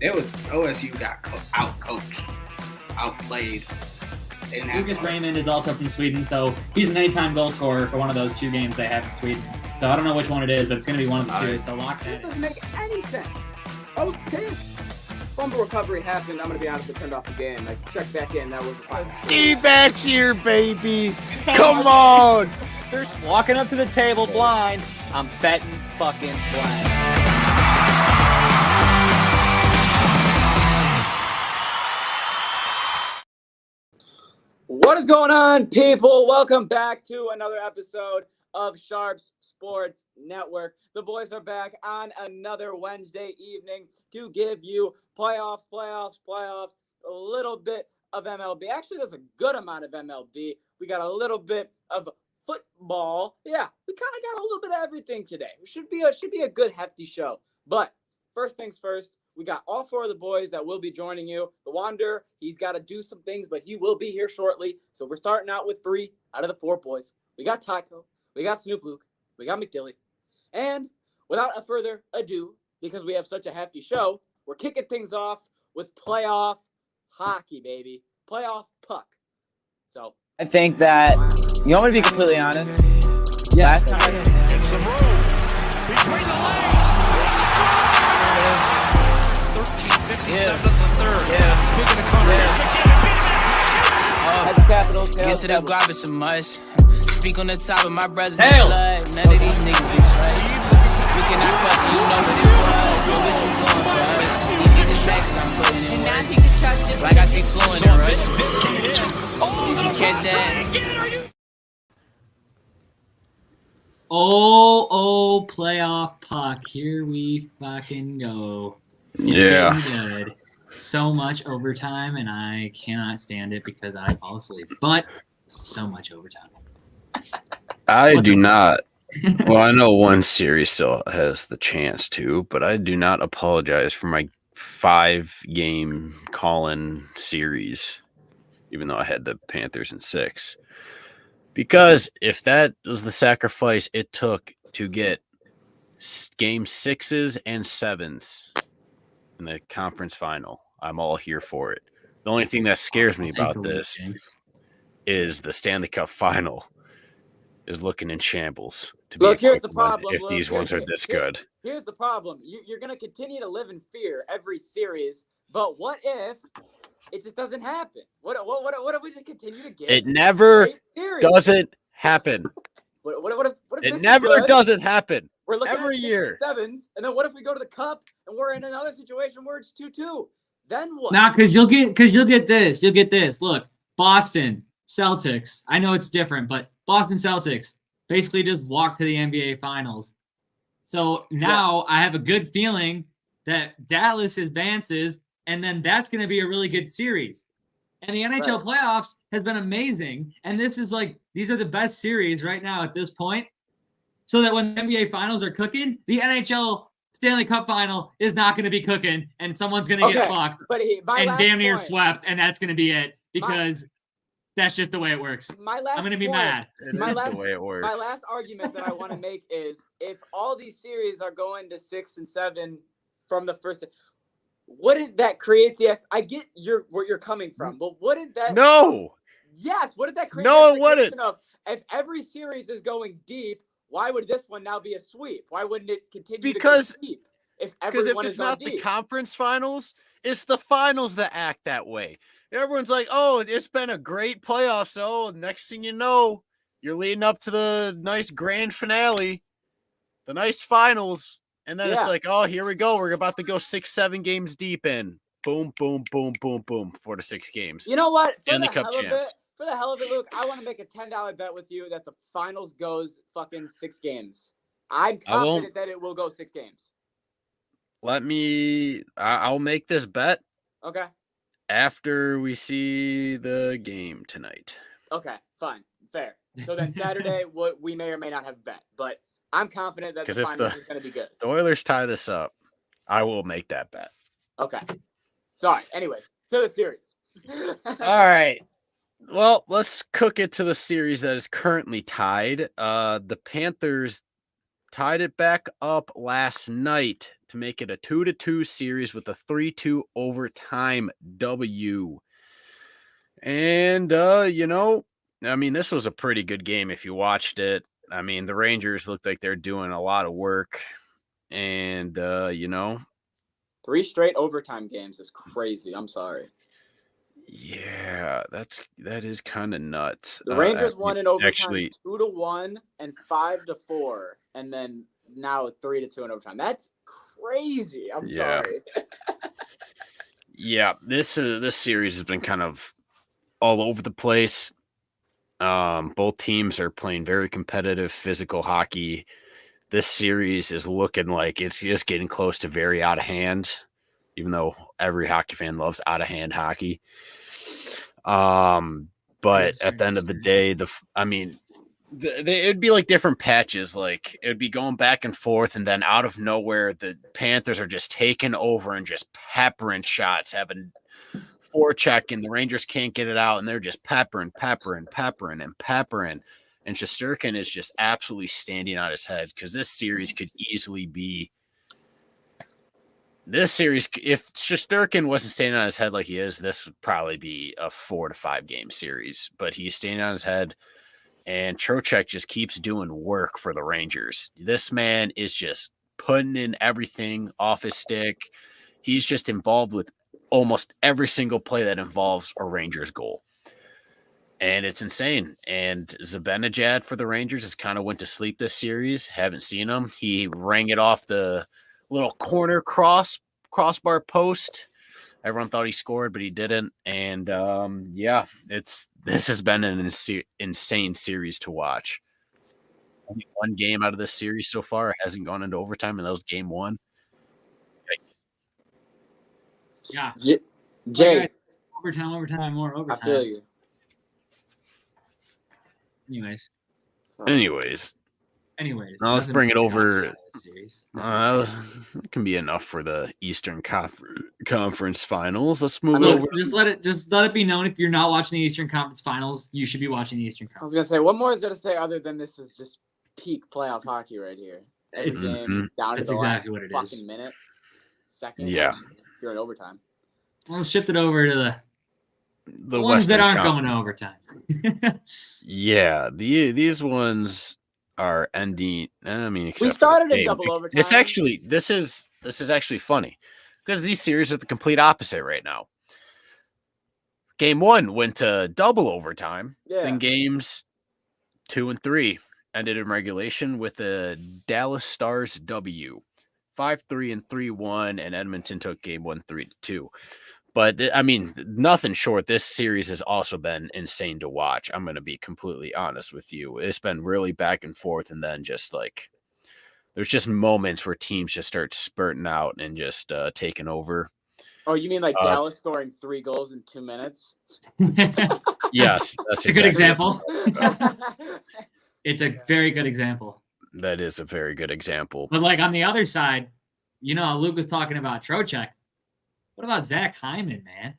It was OSU got out-coached, outplayed. Lucas Raymond is also from Sweden, so he's an anytime goal scorer for one of those two games they have in Sweden. So I don't know which one it is, but it's going to be one of the two. So lock that in. This doesn't make any sense. I was pissed. Fumble recovery happened. I'm going to be honest, I turned off the game. Like, check back in. That was fine. D-backs here, baby. Come on. They're walking up to the table blind. I'm betting fucking blind. What is going on, people? Welcome back to another episode of Sharps Sports Network. The boys are back on another Wednesday evening to give you playoffs, a little bit of MLB. Actually, there's a good amount of MLB. We got a little bit of football. Yeah, we kind of got a little bit of everything today. It should be a good, hefty show. But first things first, we got all four of the boys that will be joining you. The Wanderer, he's got to do some things, but he will be here shortly. So we're starting out with 3 out of the 4 boys. We got Tycho, we got Snoop Luke, we got McDilly. And without a further ado, because we have such a hefty show, we're kicking things off with playoff hockey, baby. Playoff puck. So I think that, you want me to be completely honest? Yeah. Last time It's the road between the legs. 13:57 of the third. Yeah. Speaking of Connor, Heads Capitals, Get tails to the Capitals. grab it some much. Speak on the top of my brothers' Hail. blood. None of these niggas be trust. We cannot question, you know what it was. Yo, what you doing for us? These niggas back 'cause I'm putting in And now work. you can trust it. Like I speak fluent in Russian. Did you catch that? Oh, playoff puck. Here we fucking go. It's getting good. So much overtime, and I cannot stand it because I fall asleep. But so much overtime. I What's do up? not. Well, I know one series still has the chance to, but I do not apologize for my 5-game call-in series, even though I had the Panthers in 6. Because if that was the sacrifice it took to get game 6s and 7s in the conference final, I'm all here for it. The only thing that scares me about this is the Stanley Cup final is looking in shambles. Look, here's the problem. If these ones are this good. Here's the problem. You're going to continue to live in fear every series, but what if it just doesn't happen? What if we just continue to get It never great series? doesn't happen. What if this It is never good? doesn't happen. We're looking every at 6 year. and 7s, and then what if we go to the Cup and we're in another situation where it's 2-2? Then what? Nah, because you'll get this. You'll get this. Look, Boston Celtics. I know it's different, but Boston Celtics basically just walked to the NBA Finals. So now I have a good feeling that Dallas advances, and then that's going to be a really good series. And the NHL playoffs has been amazing, and this is like these are the best series right now at this point. So that when the NBA Finals are cooking, the NHL Stanley Cup Final is not going to be cooking, and someone's going to get fucked But and damn near swept, and that's going to be it because that's just the way it works. My last I'm going to be point- mad. It My is last- the way it works. My last argument that I want to make is if all these series are going to 6 and 7 from the first, wouldn't that create the? I get where you're coming from, but wouldn't that? No. Yes. Wouldn't that create? No, the it wouldn't. expectation Of, if every series is going deep, why would this one now be a sweep? Why wouldn't it continue Because- to go deep? If Because if everyone it's is going not the deep? conference finals, it's the finals that act that way. Everyone's like, oh, it's been a great playoff. So next thing you know, you're leading up to the nice grand finale, the nice finals. And then it's like, oh, here we go. We're about to go 6-7 games deep in. Boom, boom, boom, boom, boom. 4 to 6 games. You know what? For Stanley the Cup hell of it, champs. for the hell of it, Luke, I want to make a $10 bet with you that the finals goes fucking 6 games. I'm I won't- confident that it will go 6 games. I'll make this bet Okay. after we see the game tonight. Okay. Fine. Fair. So then Saturday, we may or may not have a bet, but I'm confident that the 'Cause if finals the- is going to be good. The Oilers tie this up, I will make that bet. Okay. Sorry. Anyways, to the series. All right. Well, let's cook it to the series that is currently tied. The Panthers tied it back up last night to make it a 2-2 series with a 3-2 overtime W. And, I mean, this was a pretty good game if you watched it. I mean, the Rangers looked like they're doing a lot of work. And, 3 straight overtime games is crazy. I'm sorry. Yeah, that is kind of nuts. The Rangers won in overtime actually 2-1 and 5-4, and then now 3-2 in overtime. That's crazy. I'm sorry. Yeah, this series has been kind of all over the place. Both teams are playing very competitive, physical hockey. This series is looking like it's just getting close to very out of hand, even though every hockey fan loves out of hand hockey. But at the end of the day, it'd be like different patches. Like it would be going back and forth, and then out of nowhere, the Panthers are just taking over and just peppering shots, having forecheck, and the Rangers can't get it out, and they're just peppering. And Shesterkin is just absolutely standing on his head because this series could easily be. This series, if Shesterkin wasn't standing on his head like he is, this would probably be a 4 to 5 game series. But he's standing on his head, and Trocheck just keeps doing work for the Rangers. This man is just putting in everything off his stick. He's just involved with almost every single play that involves a Rangers goal. And it's insane. And Zibanejad for the Rangers has kind of went to sleep this series. Haven't seen him. He rang it off the little corner crossbar post. Everyone thought he scored, but he didn't. And this has been an insane series to watch. Only one game out of this series so far. It hasn't gone into overtime, and that was game 1. Yikes. Yeah. Jay. Overtime, more overtime. I feel you. Anyways, now let's bring it over. It can be enough for the Eastern Conference Finals. Let's move over. Just let it be known, if you're not watching the Eastern Conference Finals, you should be watching the Eastern Conference. I was gonna say, what more is there to say other than this is just peak playoff hockey right here? Every game down to the exactly last what it fucking is. minute, second. Yeah. If you're in overtime. We'll shift it over to the ones Western that aren't Conference. going to overtime. Yeah, these ones are ending. I mean, We started in double overtime. This is actually funny because these series are the complete opposite right now. Game 1 went to double overtime. Yeah. Then games 2 and 3 ended in regulation with the Dallas Stars W, 5-3 and 3-1, and Edmonton took game 1 3-2. But I mean, nothing short. This series has also been insane to watch. I'm going to be completely honest with you. It's been really back and forth, and then just like there's just moments where teams just start spurting out and just taking over. Oh, you mean like Dallas scoring 3 goals in 2 minutes? Yes, that's a good example. It's a very good example. That is a very good example. But like on the other side, Luke was talking about Trocheck. What about Zach Hyman, man?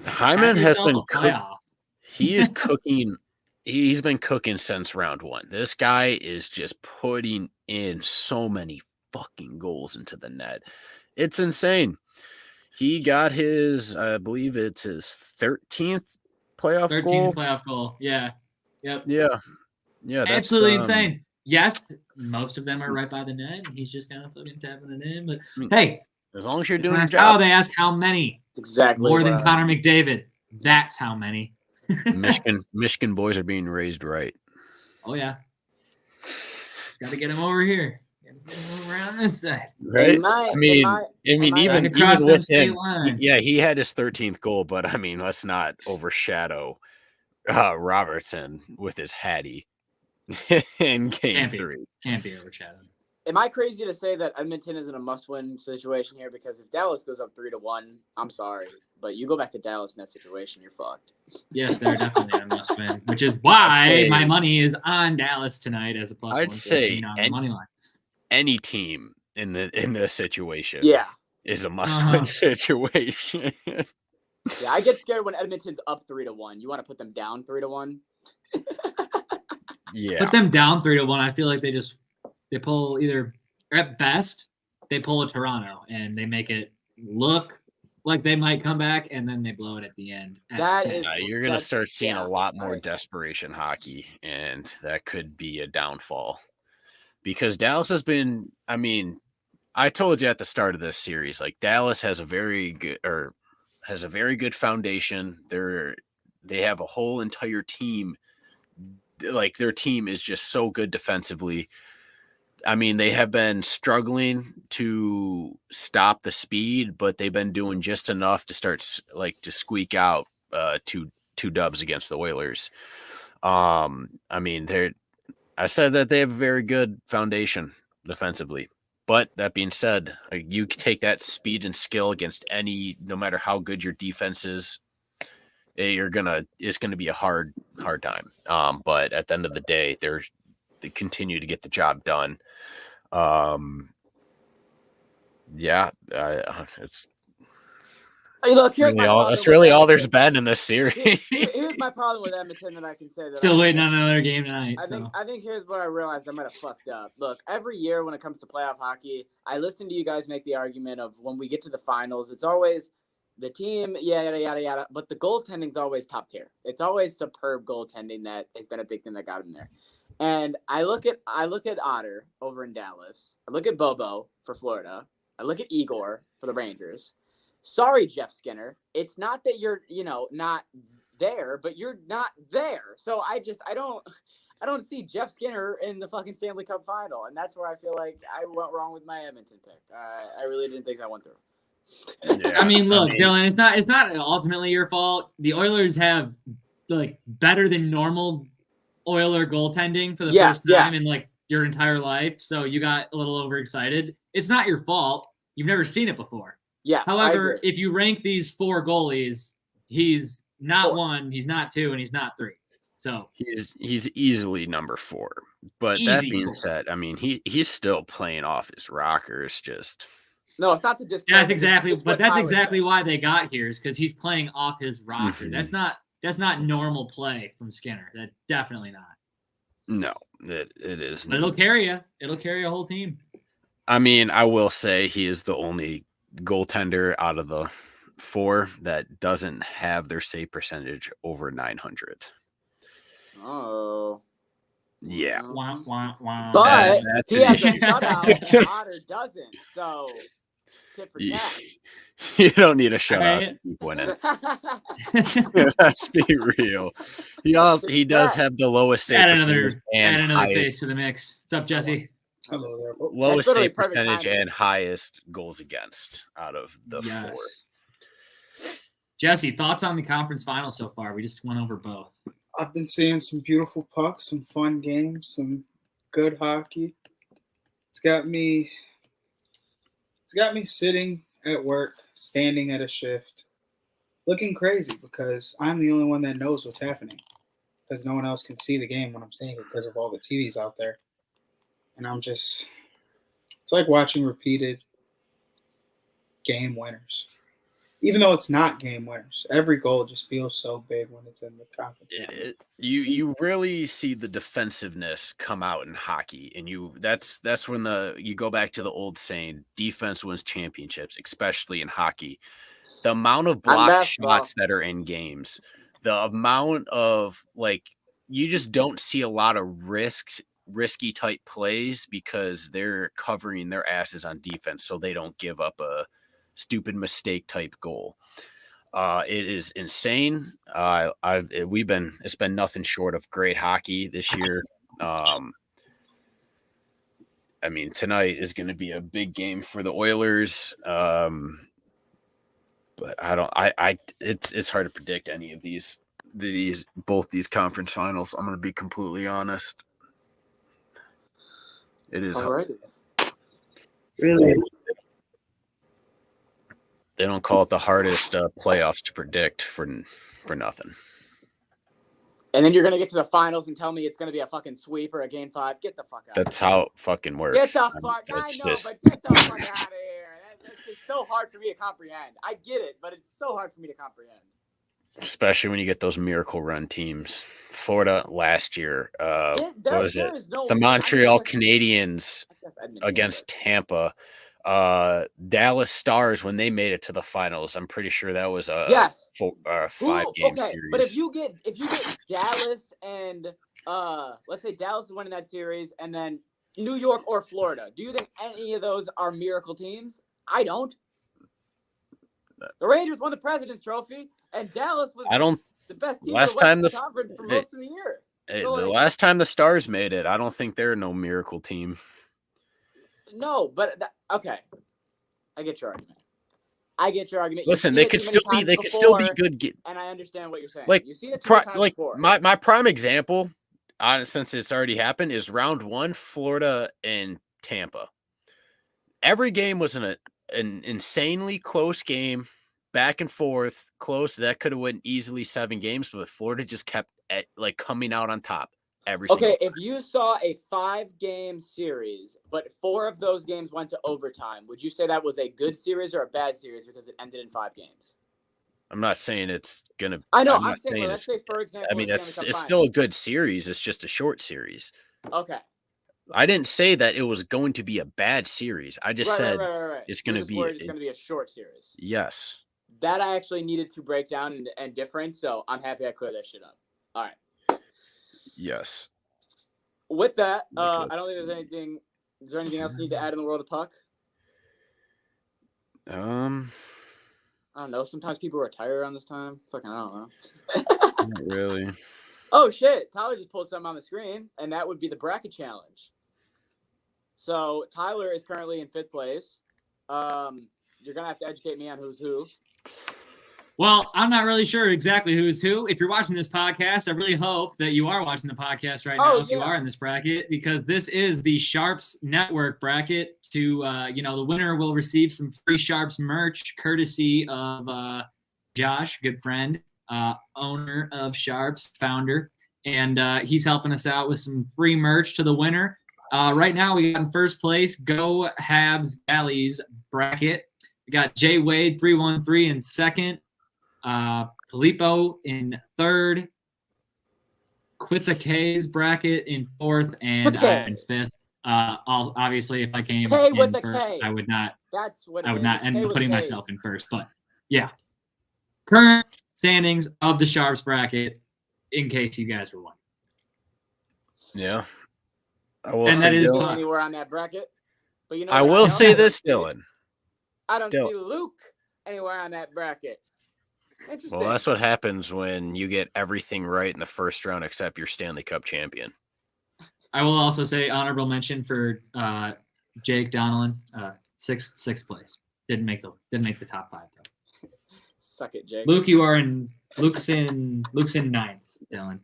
Hyman has been playoff. He is cooking. He's been cooking since round 1. This guy is just putting in so many fucking goals into the net. It's insane. He got his, I believe it's his 13th playoff goal. 13th playoff goal. Yeah. Yep. Yeah. That's absolutely insane. Yes, most of them are right by the net. He's just kind of fucking tapping it in. But hey, as long as you're doing your job. They ask how many. It's exactly more than Connor McDavid. That's how many. Michigan boys are being raised right. Oh yeah. Got to get him over here. Get him over on this side. Right. Even with him, he had his 13th goal, but I mean, let's not overshadow Robertson with his Hattie in game 3. Can't be overshadowed. Am I crazy to say that Edmonton is in a must-win situation here? Because if Dallas goes up 3-1, I'm sorry, but you go back to Dallas in that situation, you're fucked. Yes, they're definitely a must-win, which is why my money is on Dallas tonight as a plus. I'd say money line. Any team in this situation, is a must-win situation. Yeah, I get scared when Edmonton's up 3-1. You want to put them down 3-1? Yeah, put them down 3-1. I feel like they pull either at best they pull a Toronto and they make it look like they might come back, and then they blow it at the end. You're going to start seeing a lot more Alright. desperation hockey, and that could be a downfall. Because Dallas has been, I mean, I told you at the start of this series, like Dallas has a very good foundation. They have a whole entire team. Like their team is just so good defensively. I mean, they have been struggling to stop the speed, but they've been doing just enough to start to squeak out two dubs against the Oilers. I mean, I said that they have a very good foundation defensively. But that being said, you take that speed and skill against no matter how good your defense is, it's gonna be a hard time. But at the end of the day, they continue to get the job done. It's Hey, look, that's really all there's been in this series. Here's my problem with Edmonton that I can say that Still waiting on another game tonight. I think here's where I realized I might have fucked up. Look, every year when it comes to playoff hockey, I listen to you guys make the argument of when we get to the finals, it's always the team, yada yada yada, but the goaltending's always top tier. It's always superb goaltending that has been a big thing that got him there. And I look at Otter over in Dallas. I look at Bobo for Florida. I look at Igor for the Rangers. Sorry, Jeff Skinner. It's not that you're, not there, but you're not there. So I don't see Jeff Skinner in the fucking Stanley Cup final. And that's where I feel like I went wrong with my Edmonton pick. I really didn't think I went through. Yeah, I mean, look, Dylan, it's not ultimately your fault. The Oilers have better than normal Oiler goaltending for the first time in your entire life. So you got a little overexcited. It's not your fault. You've never seen it before. Yeah. However, if you rank these 4 goalies, he's not 1, he's not 2, and he's not 3. So he's easily number 4. But that being said, I mean, he's still playing off his rockers. No, it's not the discount. That's exactly why they got here, is because he's playing off his rocker. Mm-hmm. That's not normal play from Skinner. That's definitely not. No, it is. But it'll carry you. It'll carry a whole team. I mean, I will say he is the only goaltender out of the 4 that doesn't have their save percentage over 900. Oh. Yeah. Wah, wah, wah. But that's he an has a issue. shutout and Otter doesn't. So tip for tat. You don't need a shutout to keep winning. Let's be real. He does have the lowest save percentage and another face highest to the mix. What's up, Jesse? Hello there. lowest save percentage and highest goals against out of the 4. Jesse, thoughts on the conference final so far? We just went over both. I've been seeing some beautiful pucks, some fun games, some good hockey. It's got me sitting at work, standing at a shift, looking crazy because I'm the only one that knows what's happening because no one else can see the game when I'm seeing it because of all the TVs out there. And it's like watching repeated game winners. Even though it's not game winners, every goal just feels so big when it's in the conference. You really see the defensiveness come out in hockey, and that's when you go back to the old saying, defense wins championships, especially in hockey. The amount of blocked shots that are in games, the amount of you just don't see a lot of risky type plays because they're covering their asses on defense so they don't give up a stupid mistake type goal. It is insane. It's been nothing short of great hockey this year. I mean, tonight is going to be a big game for the Oilers. But it's hard to predict any of both these conference finals. I'm going to be completely honest. It is hard. Really? They don't call it the hardest playoffs to predict for nothing. And then you're going to get to the finals and tell me it's going to be a fucking sweep or a game 5. Get the fuck out. That's how it fucking works. Get the fuck. But get the fuck out of here. That's just so hard for me to comprehend. I get it, but it's so hard for me to comprehend. Especially when you get those miracle run teams. Florida last year. What was it? The Montreal Canadiens against Tampa. Dallas Stars when they made it to the finals. I'm pretty sure that was a Yes. 5-game series. But if you get Dallas and let's say Dallas is winning that series, and then New York or Florida, do you think any of those are miracle teams? I don't. The Rangers won the President's Trophy, and Dallas was the best team last in the time Western Conference for most of the year. The last time the Stars made it, I don't think they're no miracle team. No, but okay, I get your argument. Listen, they could still be good. And I understand what you're saying. Like, you've seen it too many times before. my prime example, since it's already happened, is round 1, Florida and Tampa. Every game was an insanely close game, back and forth, close. That could have went easily 7 games, but Florida just kept coming out on top. Okay, if you saw a 5-game series, but 4 of those games went to overtime, would you say that was a good series or a bad series because it ended in 5 games? I'm not saying it's gonna. I know. I'm saying let's say, for example, I mean, it's still a good series. It's just a short series. Okay. I didn't say that it was going to be a bad series. I just said it's going to be. It's going to be a short series. Yes. That I actually needed to break down and different, so I'm happy I cleared that shit up. All right. Yes. With that, I don't think there's anything. Is there anything else you need to add in the world of puck? I don't know. Sometimes people retire around this time. Fucking, I don't know. Not really. Oh shit! Tyler just pulled something on the screen, and that would be the bracket challenge. So Tyler is currently in 5th place. You're gonna have to educate me on who's who. Well, I'm not really sure exactly who's who. If you're watching this podcast, I really hope that you are watching the podcast right now. If you are in this bracket, because this is the Sharps Network bracket. The winner will receive some free Sharps merch courtesy of Josh, good friend, owner of Sharps, founder, and he's helping us out with some free merch to the winner. Right now, we got in 1st place, Go Habs Galleys bracket. We got Jay Wade 313 in 2nd. Filippo in 3rd, Quitha K's bracket in 4th, and I'm in 5th. Obviously, if I came in first, I would not. That's what I would not end up putting myself in first. But yeah, current standings of the Sharps bracket, in case you guys were wondering. Yeah, I will. And that is anywhere on that bracket. But I will say this, Dylan. I don't see Luke anywhere on that bracket. Interesting. Well, that's what happens when you get everything right in the first round except your Stanley Cup champion. I will also say honorable mention for Jake Donelon, sixth place. Didn't make the top 5 though. Suck it, Jake. Luke's in 9th, Dylan.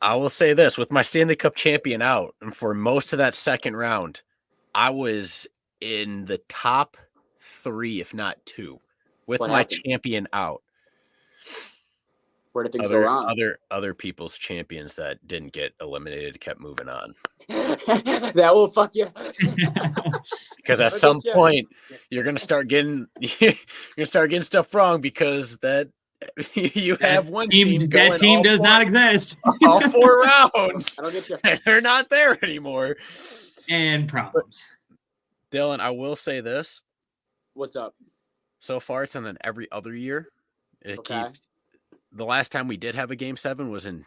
I will say this, with my Stanley Cup champion out, and for most of that 2nd round, I was in the top 3, if not 2, with my champion out. Where did things go wrong? Other people's champions that didn't get eliminated kept moving on. That will fuck you. Because at some point you're gonna start getting stuff wrong because that you have one team going that team does not exist. All 4 rounds. I'll get you. And they're not there anymore. And problems. But, Dylan, I will say this. What's up? So far, it's in every other year. It keeps. The last time we did have a Game 7 was in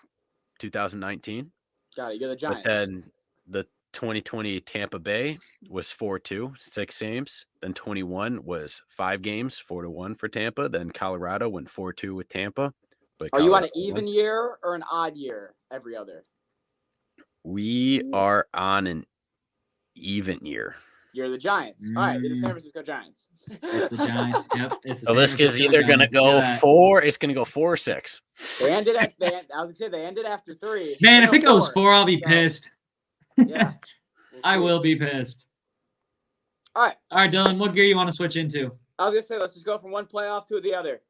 2019. Got it. You're the Giants. But then the 2020 Tampa Bay was 4-2, 6 games. Then 21 was 5 games, 4-1 for Tampa. Then Colorado went 4-2 with Tampa. But are you on an even year or an odd year every other? We are on an even year. You're the Giants. All right, you're the San Francisco Giants. It's the Giants. Yep. So this is either going to go 4. It's going to go 4 or 6. They ended. I was going to say they ended after 3. Man, if it goes 4, I'll be pissed. Yeah, I will be pissed. All right, Dylan. What gear you want to switch into? I was going to say let's just go from one playoff to the other.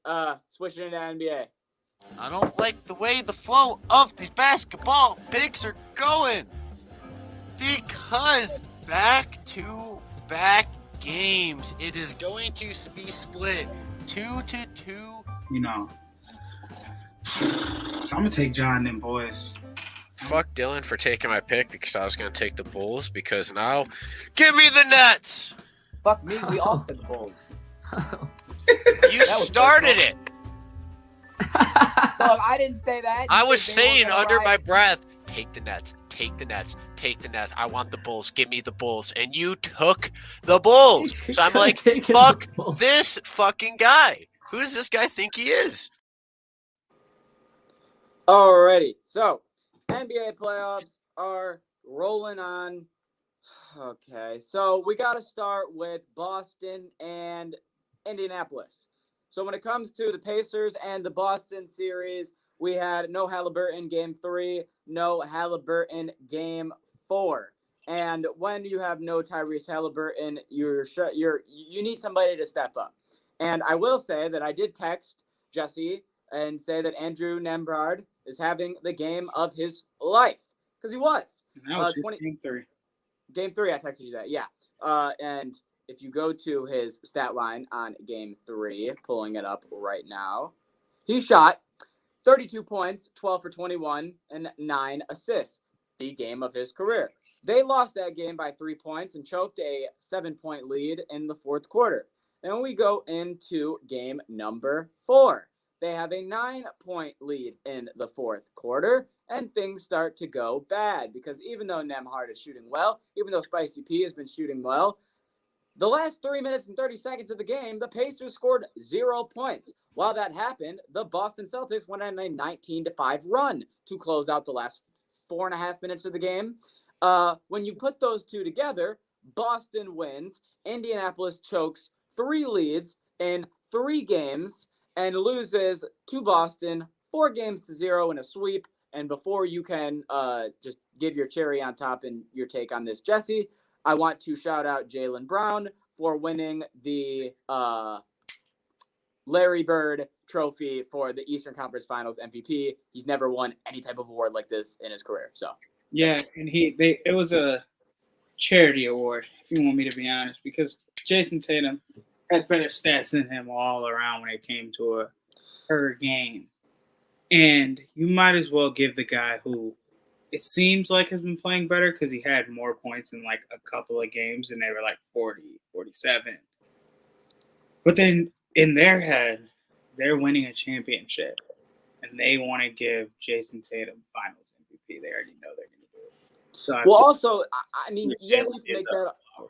Switching into NBA. I don't like the way the flow of the basketball picks are going because back-to-back games. It is going to be split 2-2. You know, I'm gonna take John and boys. Fuck Dylan for taking my pick because I was gonna take the Bulls because now give me the Nets. Fuck me, we all said the Bulls. You started it. Dog, I didn't say that. I You was said they saying were gonna under ride. my breath, take the Nets, take the Nets, take the Nets. I want the Bulls. Give me the Bulls. And you took the Bulls. So I'm like, fuck this fucking guy. Who does this guy think he is? Alrighty, so NBA playoffs are rolling on. Okay, so we got to start with Boston and Indianapolis. So when it comes to the Pacers and the Boston series, we had no Halliburton game 3, no Halliburton game 4. And when you have no Tyrese Halliburton, you need somebody to step up. And I will say that I did text Jesse and say that Andrew Nembrard is having the game of his life, because he was. And that was just game 3. Game 3, I texted you that, yeah. And if you go to his stat line on game 3, pulling it up right now, he shot 32 points, 12 for 21, and 9 assists. The game of his career. They lost that game by 3 points and choked a 7-point lead in the fourth quarter. Then we go into game number 4. They have a 9-point lead in the fourth quarter, and things start to go bad because even though Nemhard is shooting well, even though Spicy P has been shooting well, the last 3 minutes and 30 seconds of the game, the Pacers scored 0 points. While that happened, the Boston Celtics went on a 19-5 run to close out the last 4.5 minutes of the game. When you put those two together, Boston wins. Indianapolis chokes 3 leads in 3 games and loses to Boston 4-0 in a sweep. And before you can just give your cherry on top and your take on this, Jesse, I want to shout out Jaylen Brown for winning the Larry Bird trophy for the Eastern Conference Finals MVP. He's never won any type of award like this in his career. So yeah, and it was a charity award, if you want me to be honest, because Jason Tatum had better stats than him all around when it came to a per game. And you might as well give the guy who it seems like has been playing better because he had more points in like a couple of games and they were like 40, 47. But then in their head, they're winning a championship and they want to give Jason Tatum finals MVP. They already know they're going to do it. So also, I mean, yes,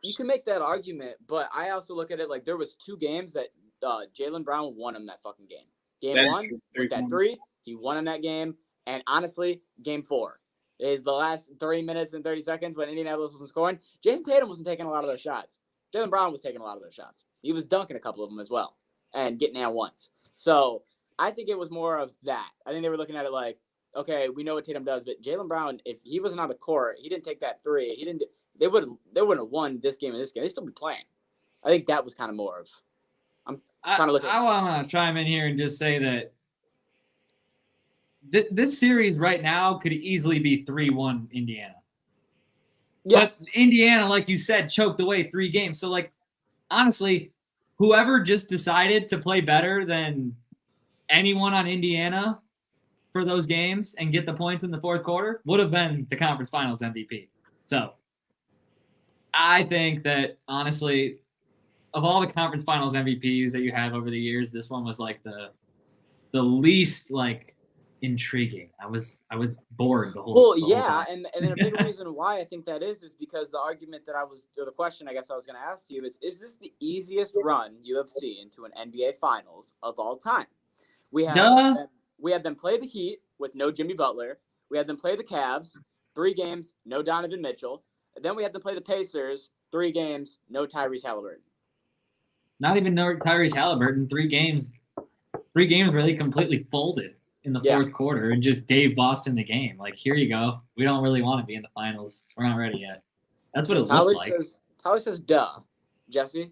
you can make that argument, but I also look at it like there was 2 games that Jaylen Brown won him that fucking game. Game 1, with that 3, he won him that game. And honestly, game 4 is the last 3 minutes and 30 seconds when Indianapolis wasn't scoring. Jason Tatum wasn't taking a lot of those shots. Jaylen Brown was taking a lot of those shots. He was dunking a couple of them as well and getting out once. So I think it was more of that. I think they were looking at it like, okay, we know what Tatum does, but Jaylen Brown, if he wasn't on the court, he didn't take that 3. They wouldn't have won this game and this game. They'd still be playing. I think that was kind of more of. I want to chime in here and just say that this series right now could easily be 3-1 Indiana. Yes. But Indiana, like you said, choked away 3 games. So, like, honestly, whoever just decided to play better than anyone on Indiana for those games and get the points in the fourth quarter would have been the conference finals MVP. So I think that, honestly, of all the conference finals MVPs that you have over the years, this one was like the least like intriguing. I was bored the whole time. And then a big reason why I think that is because the argument that the question I guess I was going to ask you is this the easiest run you have seen to an NBA Finals of all time? We had them play the Heat with no Jimmy Butler. We had them play the Cavs, 3 games, no Donovan Mitchell. And then we had them play the Pacers, 3 games, no Tyrese Halliburton. Not even no Tyrese Halliburton. 3 games where they completely folded in the fourth quarter and just gave Boston the game. Like, here you go. We don't really want to be in the finals. We're not ready yet. That's what it looked like. Tyler says, duh. Jesse?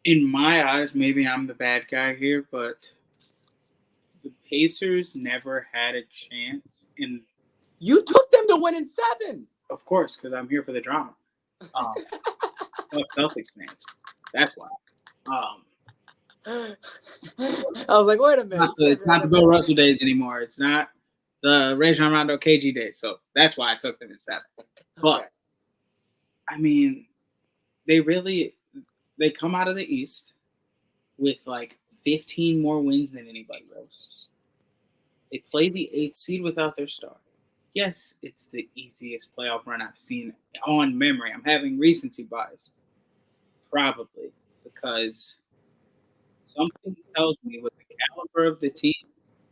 In my eyes, maybe I'm the bad guy here, but the Pacers never had a chance. You took them to win in 7. Of course, because I'm here for the drama. Fuck Celtics fans. That's why. I was like, wait a minute. It's not the Bill Russell days anymore. It's not the Rajon Rondo KG days. So that's why I took them in 7. But I mean, they come out of the East with like 15 more wins than anybody else. They play the 8th seed without their star. Yes, it's the easiest playoff run I've seen on memory. I'm having recency bias. Probably because something tells me with the caliber of the team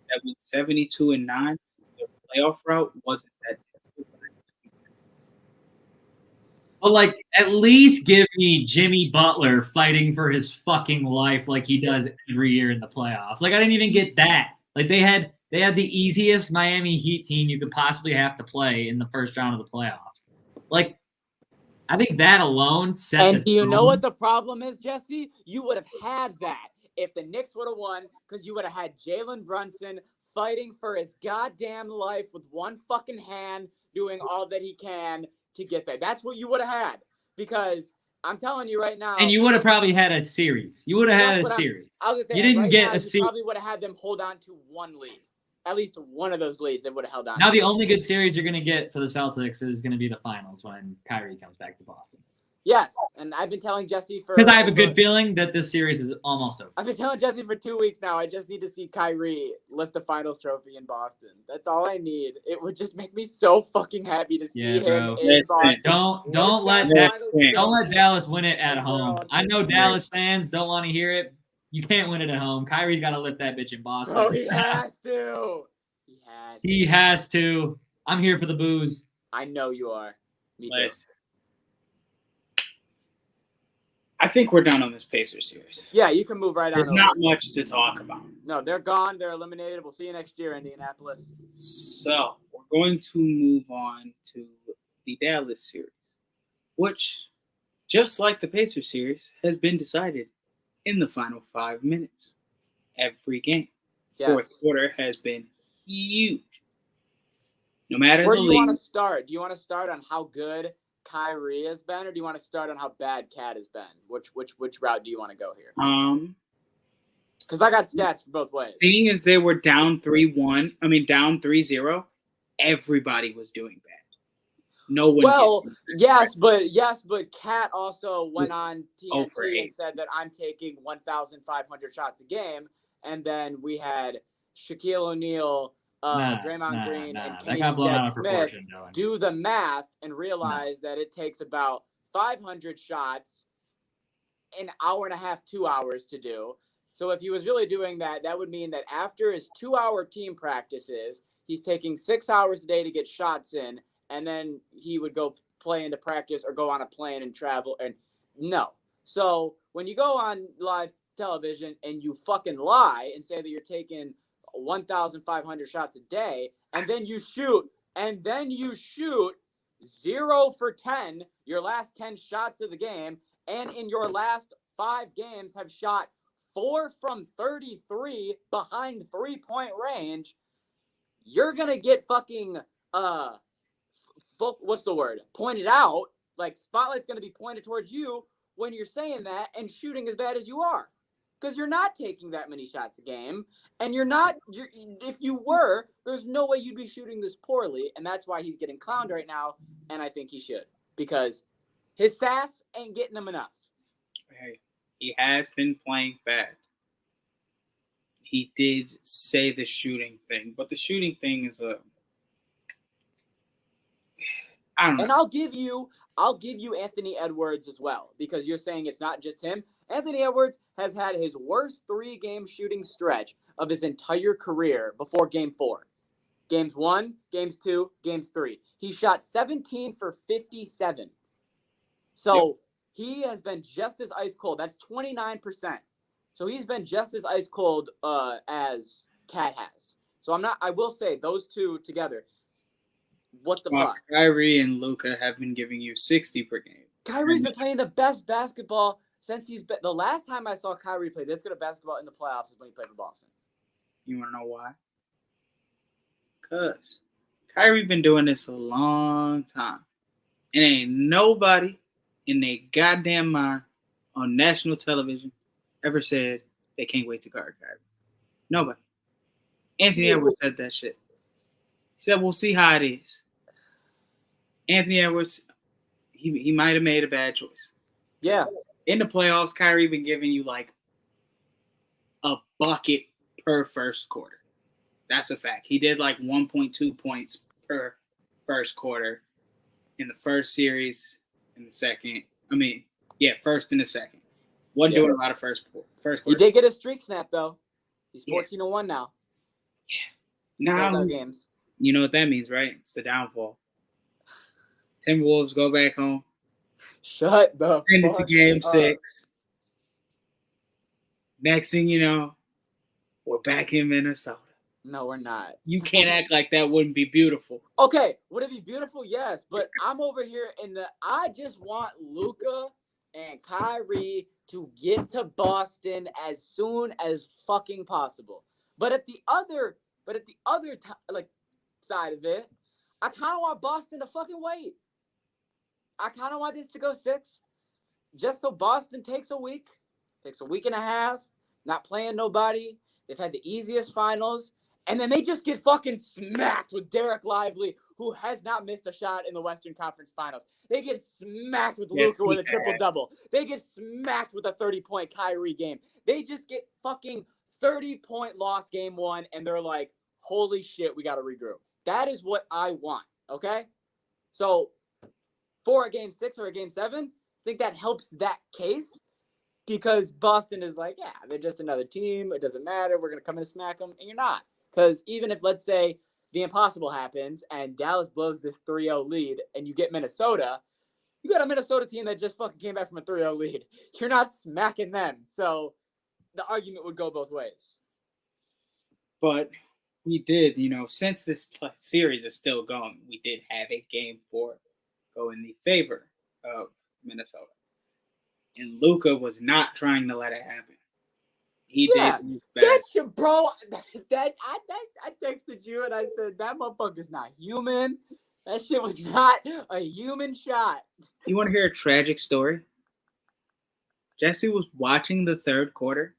that went 72-9, the playoff route wasn't that difficult. But like, at least give me Jimmy Butler fighting for his fucking life like he does every year in the playoffs. Like, I didn't even get that. Like, they had the easiest Miami Heat team you could possibly have to play in the first round of the playoffs. Like, I think that alone set And the do you know tone. what the problem is, Jesse? You would have had that if the Knicks would have won, because you would have had Jalen Brunson fighting for his goddamn life with one fucking hand, doing all that he can to get there. That's what you would have had. Because I'm telling you right now. And you would have probably had a series. You would have had a series. You didn't get a series. You probably would have had them hold on to one lead. At least one of those leads they would have held on. Now the only good series you're going to get for the Celtics is going to be the finals when Kyrie comes back to Boston. Yes, and I've been telling Jesse for... Because I have a good feeling that this series is almost over. I've been telling Jesse for 2 weeks now. I just need to see Kyrie lift the finals trophy in Boston. That's all I need. It would just make me so fucking happy to see him in Boston. Don't let Dallas win it at home. I know Dallas fans don't want to hear it. You can't win it at home. Kyrie's got to lift that bitch in Boston. Oh, he has to. He has to. I'm here for the booze. I know you are. Me too. I think we're done on this Pacers series. Yeah, you can move right on. There's not much to talk about. No, they're gone. They're eliminated. We'll see you next year, Indianapolis. So we're going to move on to the Dallas series, which, just like the Pacers series, has been decided in the final 5 minutes. Every game. Yes. Fourth quarter has been huge. No matter where the do you league. want to start? Do you want to start on how good Kyrie has been, or do you want to start on how bad Cat has been? Which route do you want to go here? Because I got stats for both ways. Seeing as they were down 3-1, down 3-0, everybody was doing bad. No one. Well, yes, but Cat also went on TNT and said that I'm taking 1,500 shots a game, and then we had Shaquille O'Neal, Draymond Green, and Kenny Jet Smith do the math and realize that it takes about 500 shots, an hour and a half, 2 hours to do. So if he was really doing that, that would mean that after his 2-hour team practices, he's taking 6 hours a day to get shots in, and then he would go play into practice or go on a plane and travel. And no. So when you go on live television and you fucking lie and say that you're taking 1,500 shots a day, and then you shoot 0 for 10 your last 10 shots of the game, and in your last 5 games have shot 4 from 33 behind 3-point range, you're gonna get fucking pointed out. Like, spotlight's gonna be pointed towards you when you're saying that and shooting as bad as you are. Because you're not taking that many shots a game, and if you were, there's no way you'd be shooting this poorly, and that's why he's getting clowned right now, and I think he should, because his sass ain't getting him enough. Hey, he has been playing bad. He did say the shooting thing, but the shooting thing is I don't know. And I'll give you Anthony Edwards as well, because you're saying it's not just him. Anthony Edwards has had his worst 3-game shooting stretch of his entire career before Game 4. Games 1, Games 2, Games 3. He shot 17 for 57. So he has been just as ice cold. That's 29%. So he's been just as ice cold as Cat has. So I will say those two together. What the fuck? Kyrie and Luka have been giving you 60 per game. Kyrie's been playing the best basketball since he's been. The last time I saw Kyrie play this good of basketball in the playoffs is when he played for Boston. You want to know why? Because Kyrie been doing this a long time. And ain't nobody in their goddamn mind on national television ever said they can't wait to guard Kyrie. Nobody. Anthony Edwards said that shit. He said, we'll see how it is. Anthony Edwards, he might have made a bad choice. Yeah. In the playoffs, Kyrie been giving you like a bucket per first quarter. That's a fact. He did like 1.2 points per first quarter in the first series, in the second. First and the second. Wasn't doing a lot of first quarter. He did get a streak snap though. He's 14-1 now. Yeah. Now games. You know what that means, right? It's the downfall. Timberwolves go back home. Shut the Send it to game up. 6. Next thing you know, we're back in Minnesota. No, we're not. You can't act like that wouldn't be beautiful. Okay, would it be beautiful? Yes, but I'm over here I just want Luka and Kyrie to get to Boston as soon as fucking possible. But at the other side of it, I kind of want Boston to fucking wait. I kind of want this to go 6, just so Boston takes a week and a half, not playing nobody. They've had the easiest finals, and then they just get fucking smacked with Derek Lively, who has not missed a shot in the Western Conference Finals. They get smacked with Luka with a triple-double. They get smacked with a 30-point Kyrie game. They just get fucking 30-point loss game 1, and they're like, holy shit, we got to regroup. That is what I want, okay? So for a game 6 or a game 7, I think that helps that case because Boston is like, yeah, they're just another team. It doesn't matter. We're going to come in and smack them, and you're not. Because even if, let's say, the impossible happens and Dallas blows this 3-0 lead and you get Minnesota, you got a Minnesota team that just fucking came back from a 3-0 lead. You're not smacking them. So the argument would go both ways. But we did, since this series is still going, we did have a game 4 go in the favor of Minnesota. And Luka was not trying to let it happen. He did his best. That's your bro. I texted you and I said that motherfucker's not human. That shit was not a human shot. You want to hear a tragic story? Jesse was watching the third quarter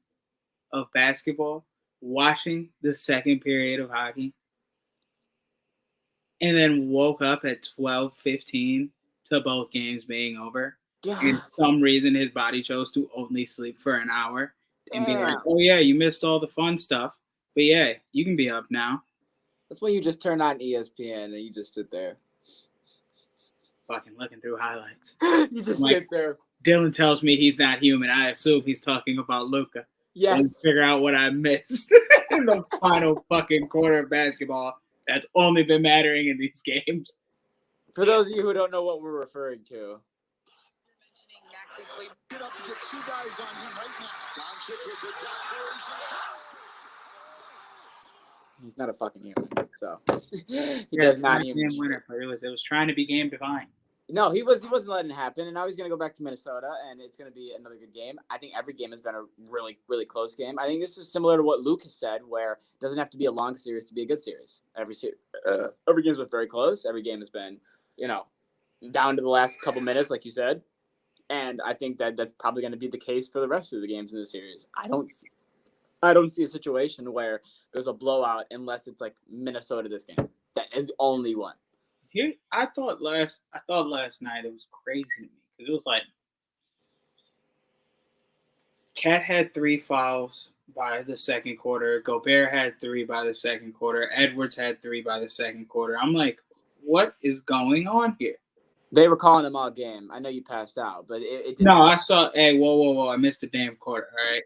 of basketball, watching the second period of hockey, and then woke up at 12:15 to both games being over. God. And some reason his body chose to only sleep for an hour. And be like, oh, yeah, you missed all the fun stuff. But, yeah, you can be up now. That's when you just turn on ESPN and you just sit there. Fucking looking through highlights. You just sit there. Dylan tells me he's not human. I assume he's talking about Luka. Yes. So figure out what I missed in the final fucking quarter of basketball. That's only been mattering in these games. For those of you who don't know what we're referring to. Get up and get 2 guys on him right now. Doncic with the desperation. He's not a fucking human, so he does not human. Game winner, but it was trying to be game defining. No, he wasn't letting it happen, and now he's gonna go back to Minnesota, and it's gonna be another good game. I think every game has been a really, really close game. I think this is similar to what Luke has said, where it doesn't have to be a long series to be a good series. Every game's been very close. Every game has been, down to the last couple minutes, like you said. And I think that's probably going to be the case for the rest of the games in the series. I don't see a situation where there's a blowout unless it's like Minnesota this game. That is the only one. Here, I thought last night it was crazy to me because it was like Cat had 3 fouls by the second quarter. Gobert had 3 by the second quarter. Edwards had 3 by the second quarter. I'm like, what is going on here? They were calling them all game. I know you passed out, but it didn't. No, I saw. Hey, whoa! I missed the damn quarter. All right,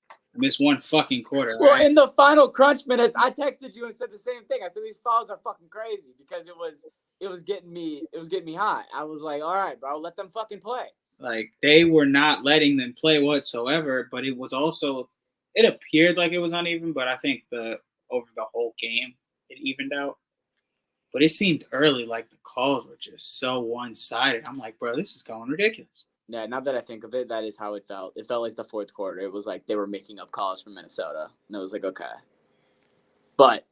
I missed one fucking quarter. Well, right? in the final crunch minutes, I texted you and said the same thing. I said these fouls are fucking crazy because it was getting me hot. I was like, all right, bro, let them fucking play. Like they were not letting them play whatsoever. But it was also, it appeared like it was uneven. But I think over the whole game, it evened out. But it seemed early like the calls were just so one-sided. I'm like, bro, this is going ridiculous. Yeah, now that I think of it, that is how it felt. It felt like the fourth quarter. It was like they were making up calls from Minnesota. And it was like, okay. But,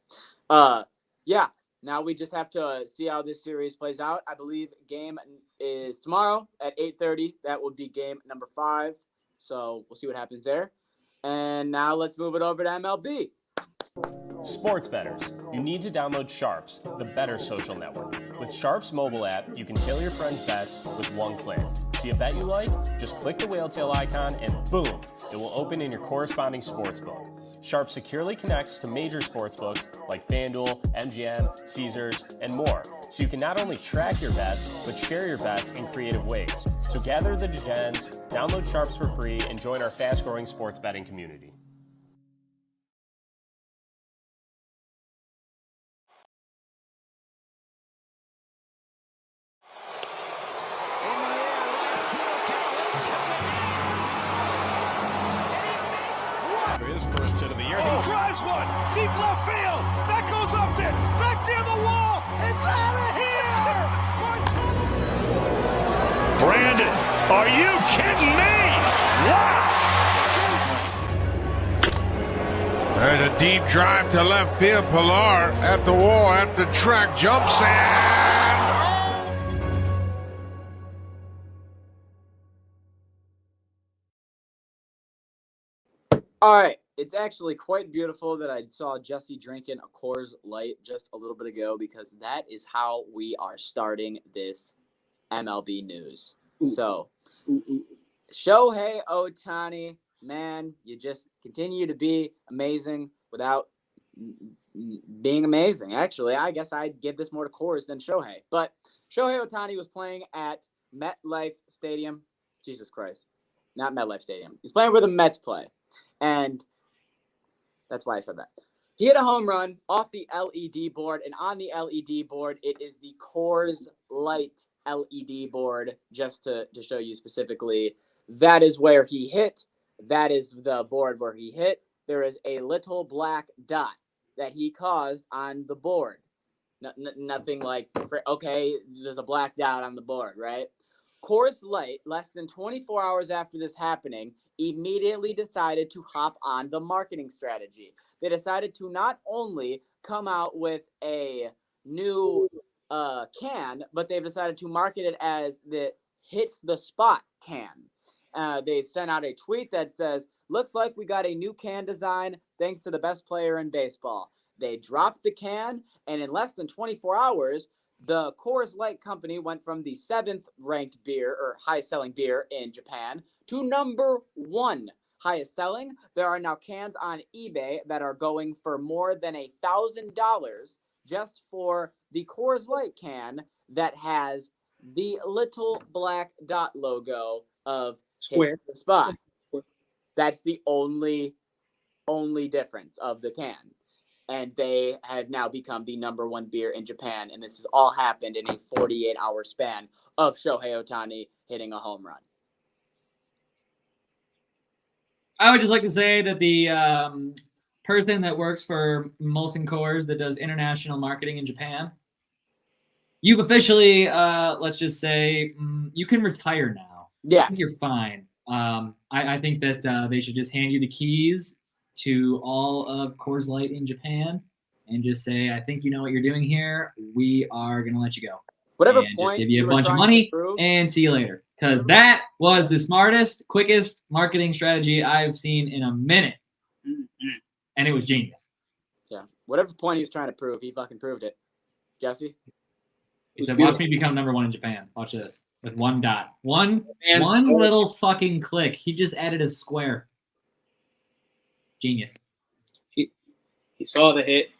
yeah, now we just have to see how this series plays out. I believe game is tomorrow at 8:30. That would be game number 5. So we'll see what happens there. And now let's move it over to MLB. Sports bettors, you need to download Sharps, the better social network. With Sharps mobile app, you can tailor your friends' bets with one click. See a bet you like? Just click the whale tail icon and boom, it will open in your corresponding sportsbook. Sharp securely connects to major sportsbooks like FanDuel, MGM, Caesars, and more, so you can not only track your bets, but share your bets in creative ways. So gather the degens, download Sharps for free, and join our fast-growing sports betting community. His first hit of the year. He drives one deep left field. That goes Upton. Back near the wall. It's out of here. Brandon, are you kidding me? Wow. There's a deep drive to left field. Pilar at the wall, at the track, jumps and All right. It's actually quite beautiful that I saw Jesse drinking a Coors Light just a little bit ago, because that is how we are starting this MLB news. So, Shohei Ohtani, man, you just continue to be amazing without being amazing. Actually, I guess I'd give this more to Coors than Shohei. But Shohei Ohtani was playing at MetLife Stadium. Jesus Christ. Not MetLife Stadium. He's playing where the Mets play. And that's why I said that. He hit a home run off the LED board, and on the LED board, it is the Coors Light LED board, just to show you specifically. That is where he hit. That is the board where he hit. There is a little black dot that he caused on the board. Nothing like, okay, there's a black dot on the board, right? Coors Light, less than 24 hours after this happening, immediately decided to hop on the marketing strategy. They decided to not only come out with a new can, but they've decided to market it as the Hits the Spot can. They sent out a tweet that says, "Looks like we got a new can design thanks to the best player in baseball." They dropped the can, and in less than 24 hours, the Coors Light company went from the 7th ranked beer or highest selling beer in Japan to number 1 highest selling. There are now cans on eBay that are going for more than $1,000 just for the Coors Light can that has the little black dot logo of Square Hit the Spot. That's the only difference of the can. And they have now become the number 1 beer in Japan. And this has all happened in a 48-hour span of Shohei Ohtani hitting a home run. I would just like to say that the person that works for Molson Coors that does international marketing in Japan, you've officially, let's just say, you can retire now. Yes. You're fine. I think that they should just hand you the keys to all of Coors Light in Japan and just say, I think you know what you're doing here. We are going to let you go. Whatever and point just give you a were bunch of trying money to prove, and see you later. Because that was the smartest, quickest marketing strategy I've seen in a minute. And it was genius. Yeah. Whatever point he was trying to prove, he fucking proved it. Jesse? He said, watch me become number 1 in Japan. Watch this. With one dot. One And little fucking click. He just added a square. Genius. He saw the hit.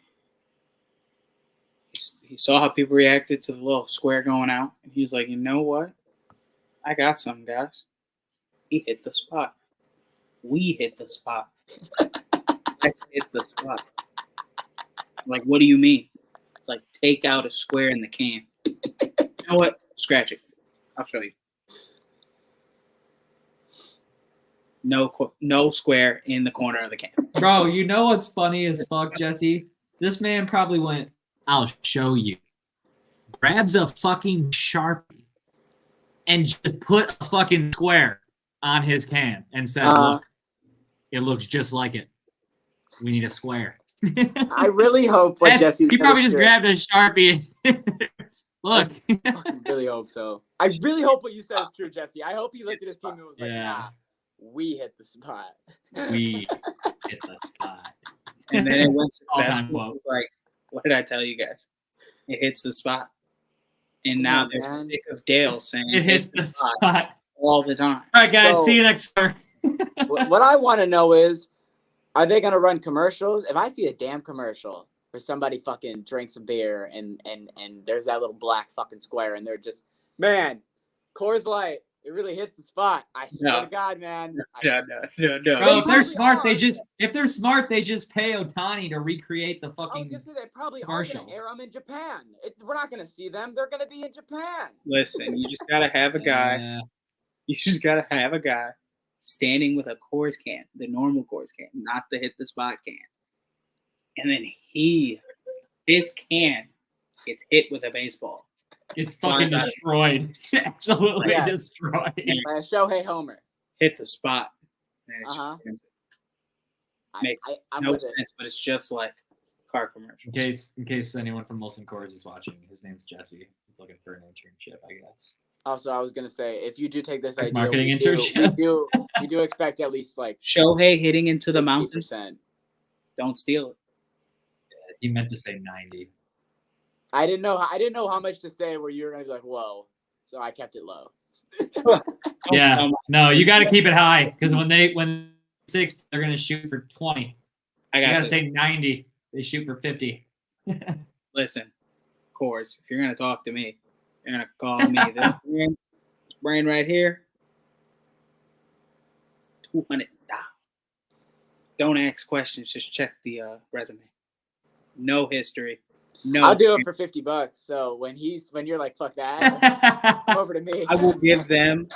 He saw how people reacted to the little square going out. And he was like, you know what? I got some, guys. He hit the spot. We hit the spot. Let's hit the spot. Like, what do you mean? It's like, take out a square in the can. You know what? Scratch it. I'll show you. No square in the corner of the can. Bro, you know what's funny as fuck, Jesse? This man probably went, I'll show you. Grabs a fucking Sharpie and just put a fucking square on his can and said, look, it looks just like it. We need a square. I really hope what Jesse he probably just grabbed a Sharpie and look. I really hope so. I really hope what you said is true, Jesse. I hope he looked at his team and was like, nah, we hit the spot. We hit the spot. And then it went All-time successful. quote. It was like, what did I tell you guys? It hits the spot. And now they're sick of Dale saying It hits the spot all the time. All right, guys. So- See you next time. What I want to know is, are they gonna run commercials? If I see a damn commercial where somebody fucking drinks a beer and there's that little black fucking square and they're just, man, Coors Light, it really hits the spot. I swear to God, man. No. Bro, if they're smart, they just pay Ohtani to recreate the I was fucking gonna say they probably commercial. are gonna air them in Japan. We're not gonna see them. They're gonna be in Japan. Listen, you just gotta have a guy. Yeah. You just gotta have a guy standing with a Coors can, the normal Coors can, not the hit the spot can. And then his can gets hit with a baseball. It's fucking destroyed. Absolutely destroyed. By a Shohei Homer. Hit the spot. And it Uh-huh. just makes I'm no with it. sense, but it's just like car commercial. In case anyone from Wilson Coors is watching, his name's Jesse. He's looking for an internship, I guess. Also, I was gonna say, if you do take this idea, marketing we internship. do expect at least like Shohei hitting into the 60%. mountains. Don't steal it. He meant to say 90. I didn't know how much to say where you were gonna be like, whoa. So I kept it low. Yeah. No, you got to keep it high because when 6, they're gonna shoot for 20. I You got gotta this. say 90. They shoot for 50. Listen, Coors, if you're gonna talk to me, you're gonna call me this brand right here. $200. Don't ask questions. Just check the resume. No history. No. I'll do it experience. for $50. So when you're like, fuck that, come over to me. I will give them.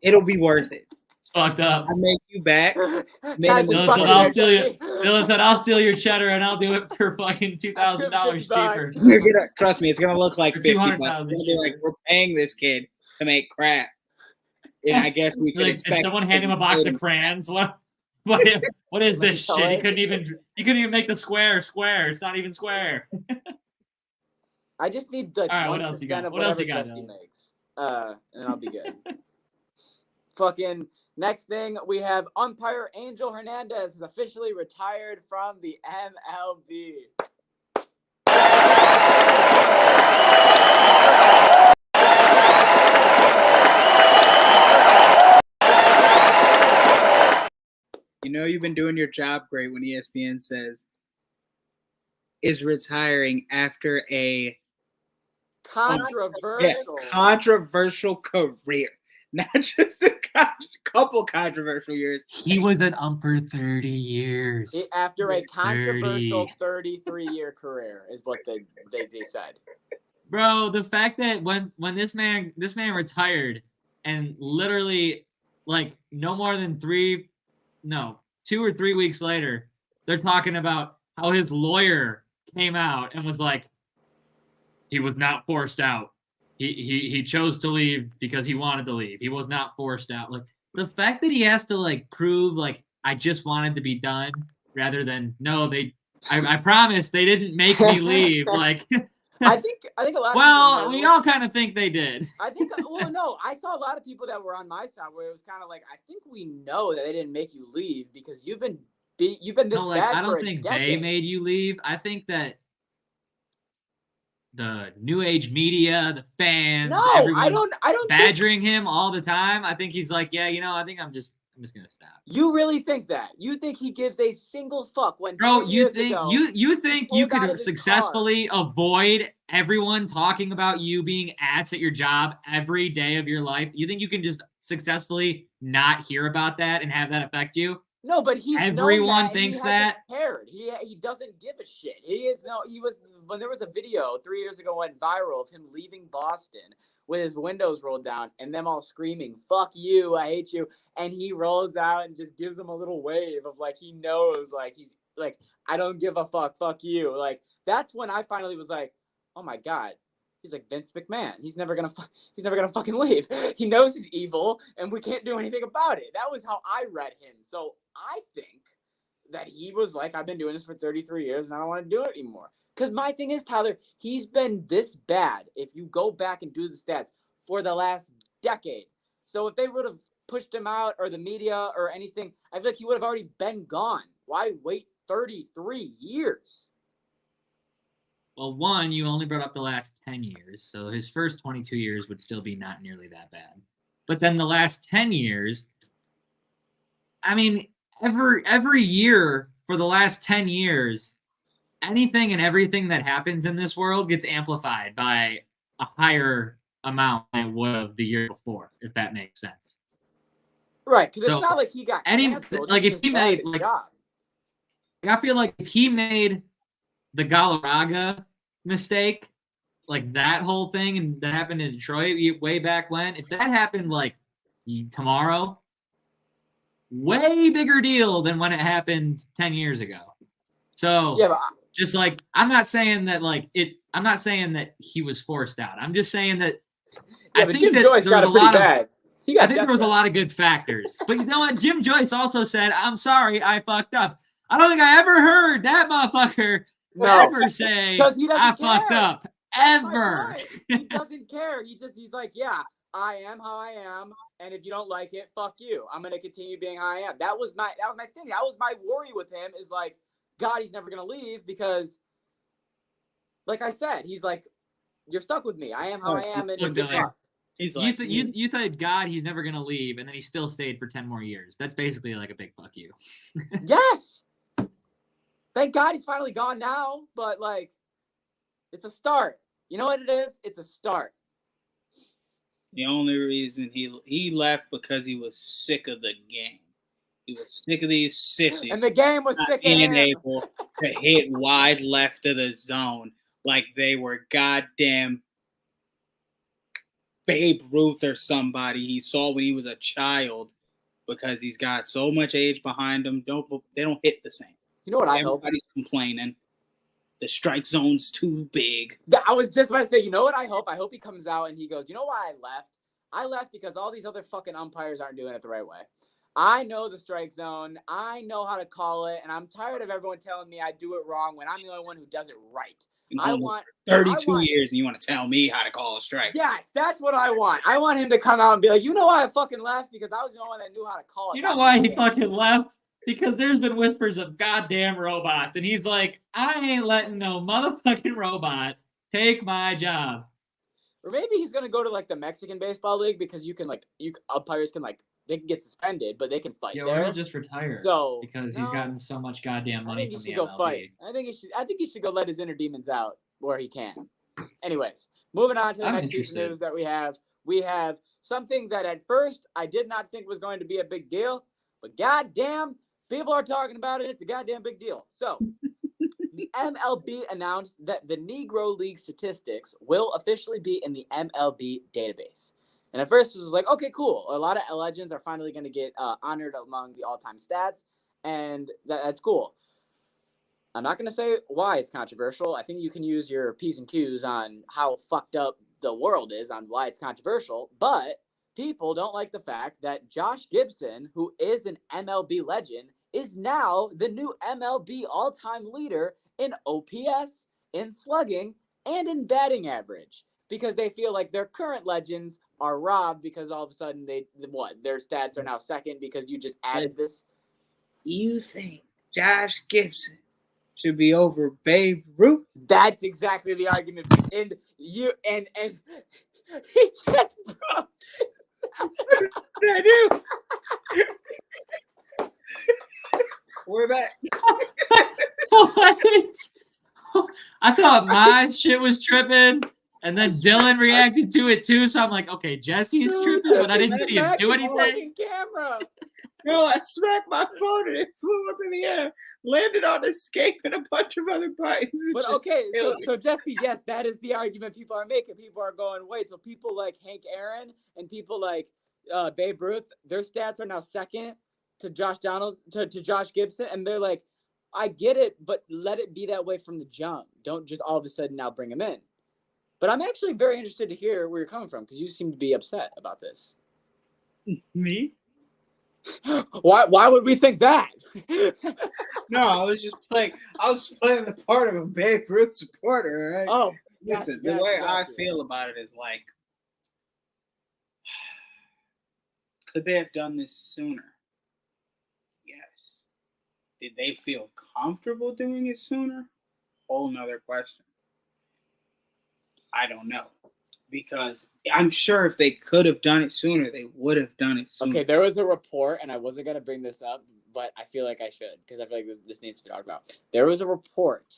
It'll be worth it. It's fucked up. I make you back. Dylan said, I'll steal you. Dylan said, I'll steal your cheddar and I'll do it for fucking $2,000 cheaper. You're gonna trust me. It's gonna look like For $50. It's 200,000 gonna be like we're paying this kid to make crap. And I guess we could Like, expect. if someone hand him a box of crayons, what is this shit? He couldn't even make the square. It's not even square. I just need like All right, what 1% else you got? of What else whatever you got, Chesty Dylan? makes. And I'll be good. Fucking next thing, we have umpire Angel Hernandez has officially retired from the MLB. You know you've been doing your job great when ESPN says is retiring after a controversial career. Not just a couple controversial years. He was an umper 30 years. After a controversial 30. 33-year career is what they said. Bro, the fact that when this man retired and literally like no more than 2 or 3 weeks later, they're talking about how his lawyer came out and was like, he was not forced out. He chose to leave because he wanted to leave. He was not forced out. Like the fact that he has to like prove like I just wanted to be done rather than I promise they didn't make me leave. Like I think a lot. Well, of we all kind of think they did. I think. Well, no, I saw a lot of people that were on my side where it was kind of like, I think we know that they didn't make you leave because you've been this bad I for don't a think decade. they made you leave. I think that the new age media, the fans, No, I everyone's don't badgering him all the time. I think he's like, yeah, I think I'm just gonna stop. You really think that? You think he gives a single fuck when? Bro, 3 you years think ago, you think he you pulled out of could his successfully avoid everyone talking about you being ass at your job every day of your life? You think you can just successfully not hear about that and have that affect you? No, but he's everyone known thinks he that. Cared. He doesn't give a shit. He was when there was a video 3 years ago went viral of him leaving Boston with his windows rolled down and them all screaming, "Fuck you, I hate you," and he rolls out and just gives them a little wave of like he knows, like he's like, I don't give a fuck you. Like that's when I finally was like, oh my god. He's like Vince McMahon. He's never gonna fucking leave. He knows he's evil, and we can't do anything about it. That was how I read him. So I think that he was like, I've been doing this for 33 years, and I don't want to do it anymore. Because my thing is, Tyler, he's been this bad. If you go back and do the stats for the last decade, so if they would have pushed him out or the media or anything, I feel like he would have already been gone. Why wait 33 years? Well, one, you only brought up the last 10 years, so his first 22 years would still be not nearly that bad. But then the last 10 years, I mean, every year for the last 10 years, anything and everything that happens in this world gets amplified by a higher amount than it would have the year before, if that makes sense. Right, because it's not like he got canceled. Like He's if he just bad at made his like, job. I feel like if he made the Galarraga mistake, like that whole thing, and that happened in Detroit way back when, if that happened like tomorrow, way bigger deal than when it happened 10 years ago. So yeah, but just like I'm not saying that I'm not saying that he was forced out. I'm just saying that yeah, I but think Jim that Joyce there was got it a pretty lot bad. I think there was a lot of good factors. But you know what? Jim Joyce also said, "I'm sorry, I fucked up." I don't think I ever heard that motherfucker ever say I fucked up. Ever. He doesn't care. He's like, yeah, I am how I am, and if you don't like it, fuck you. I'm gonna continue being how I am. That was my thing. That was my worry with him. Is like, God, he's never gonna leave because, like I said, he's like, you're stuck with me. I am how I am, and get fucked. He's like, you thought, God, he's never gonna leave, and then he still stayed for 10 more years. That's basically like a big fuck you. Yes. Thank God he's finally gone now, but like, it's a start. You know what it is? It's a start. The only reason he left because he was sick of the game. He was sick of these sissies. And the game was sick of being him. able to hit wide left of the zone like they were goddamn Babe Ruth or somebody he saw when he was a child, because he's got so much age behind him. They don't hit the same. You know what I hope? Everybody's complaining. The strike zone's too big. I was just about to say, you know what I hope? I hope he comes out and he goes, you know why I left? I left because all these other fucking umpires aren't doing it the right way. I know the strike zone. I know how to call it, and I'm tired of everyone telling me I do it wrong when I'm the only one who does it right. I want 32 years, and you want to tell me how to call a strike? Yes, that's what I want. I want him to come out and be like, you know why I fucking left? Because I was the only one that knew how to call it. You know why he fucking left? Because there's been whispers of goddamn robots, and he's like, I ain't letting no motherfucking robot take my job. Or maybe he's gonna go to like the Mexican baseball league because umpires can they can get suspended, but they can fight there. Or he'll just retire. Because he's gotten so much goddamn money from the MLB. Fight. I think he should go let his inner demons out where he can. Anyways, moving on to the next piece of news that we have. We have something that at first I did not think was going to be a big deal, but goddamn, people are talking about it. It's a goddamn big deal. So the MLB announced that the Negro League statistics will officially be in the MLB database. And at first it was like, okay, cool. A lot of legends are finally going to get honored among the all-time stats, and that's cool. I'm not going to say why it's controversial. I think you can use your P's and Q's on how fucked up the world is on why it's controversial, but people don't like the fact that Josh Gibson, who is an MLB legend, is now the new MLB all-time leader in OPS, in slugging, and in batting average, because they feel like their current legends are robbed because all of a sudden their stats are now second because you just added this. You think Josh Gibson should be over Babe Ruth? That's exactly the argument. And he just broke. I do. We're back. What? I thought my shit was tripping, and then Dylan reacted to it too. So I'm like, okay, Jesse's tripping, but I didn't see him do anything. Camera. No, I smacked my phone and it flew up in the air, landed on escape and a bunch of other buttons. But okay, so Jesse, yes, that is the argument people are making. People are going, wait, so people like Hank Aaron and people like Babe Ruth, their stats are now second to Josh Gibson, and they're like, I get it, but let it be that way from the jump. Don't just all of a sudden now bring him in. But I'm actually very interested to hear where you're coming from, because you seem to be upset about this. Me? Why would we think that? No, I was playing the part of a Babe Ruth supporter, right? Oh, listen, the way I feel about it is like, could they have done this sooner? Yes. did they feel comfortable doing it sooner? Whole nother question. I don't know. Because I'm sure if they could have done it sooner, they would have done it sooner. Okay, there was a report, and I wasn't going to bring this up, but I feel like I should because I feel like this needs to be talked about. There was a report.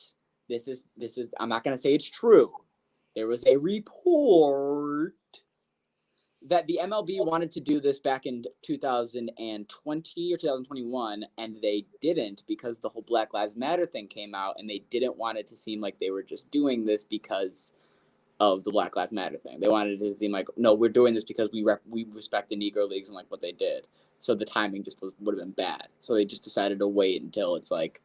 This is. I'm not going to say it's true. There was a report that the MLB wanted to do this back in 2020 or 2021, and they didn't because the whole Black Lives Matter thing came out, and they didn't want it to seem like they were just doing this because of the Black Lives Matter thing. They wanted it to seem like, no, we're doing this because we respect the Negro Leagues and like what they did. So the timing just would have been bad. So they just decided to wait until it's like,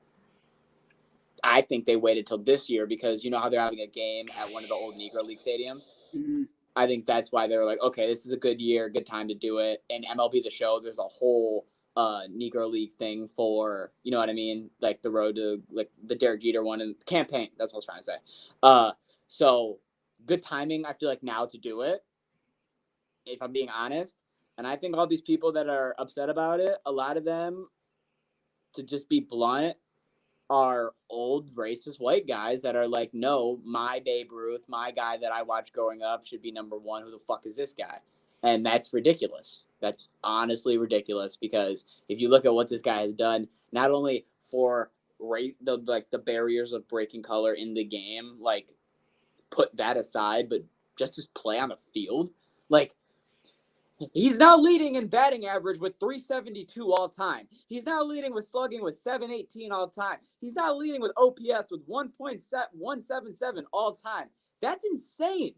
I think they waited till this year because you know how they're having a game at one of the old Negro League stadiums? Mm-hmm. I think that's why they were like, okay, this is a good year, good time to do it. And MLB The Show, there's a whole Negro League thing for, you know what I mean? Like the road to, like the Derek Jeter one and campaign. That's what I was trying to say. So good timing, I feel like, now to do it, if I'm being honest. And I think all these people that are upset about it, a lot of them, to just be blunt, are old racist white guys that are like, no, my Babe Ruth, my guy that I watched growing up should be number one. Who the fuck is this guy? And that's ridiculous. That's honestly ridiculous because if you look at what this guy has done, not only for the barriers of breaking color in the game, like put that aside, but just his play on the field, like he's now leading in batting average with 372 all time. He's now leading with slugging with 718 all time. He's now leading with OPS with 1.177 all time. That's insane.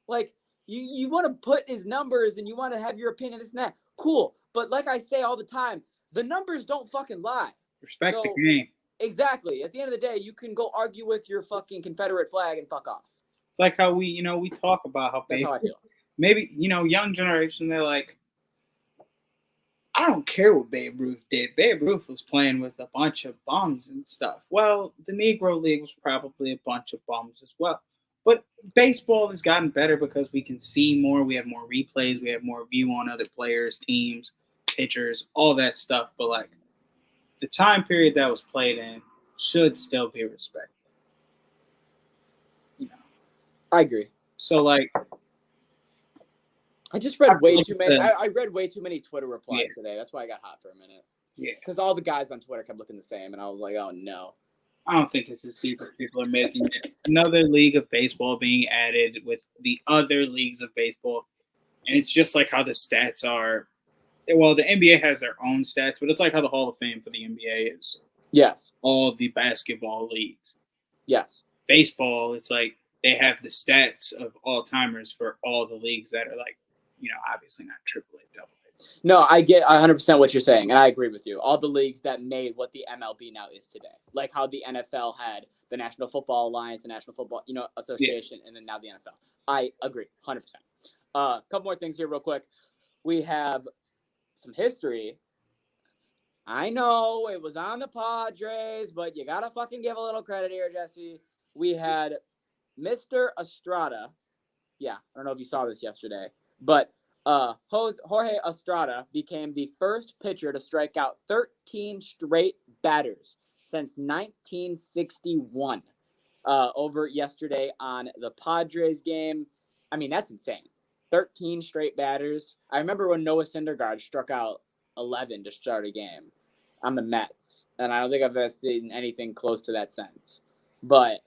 Like, you want to put his numbers and you want to have your opinion, this and that. Cool. But like I say all the time, the numbers don't fucking lie. Respect the game. Exactly. At the end of the day, you can go argue with your fucking Confederate flag and fuck off. It's like how we talk about how That's how I feel. Maybe, young generation, they're like, I don't care what Babe Ruth did. Babe Ruth was playing with a bunch of bums and stuff. Well, the Negro League was probably a bunch of bums as well. But baseball has gotten better because we can see more. We have more replays. We have more view on other players, teams, pitchers, all that stuff. But, like, the time period that was played in should still be respected. I agree. So, like, I just read way too many. I read way too many Twitter replies today. That's why I got hot for a minute. Yeah. Because all the guys on Twitter kept looking the same, and I was like, oh no. I don't think it's as deep as people are making it. Another league of baseball being added with the other leagues of baseball, and it's just like how the stats are. Well, the NBA has their own stats, but it's like how the Hall of Fame for the NBA is. Yes. All the basketball leagues. Yes. Baseball, it's like they have the stats of all-timers for all the leagues that are like, obviously not AAA, AA. No, I get 100% what you're saying, and I agree with you. All the leagues that made what the MLB now is today, like how the NFL had the National Football Alliance, the National Football Association, and then now the NFL. I agree, 100%. Couple more things here real quick. We have some history. I know it was on the Padres, but you got to fucking give a little credit here, Jesse. We had Mr. Estrada. Yeah, I don't know if you saw this yesterday, but Jorge Estrada became the first pitcher to strike out 13 straight batters since 1961 over yesterday on the Padres game. I mean, that's insane. 13 straight batters. I remember when Noah Syndergaard struck out 11 to start a game on the Mets, and I don't think I've ever seen anything close to that since. But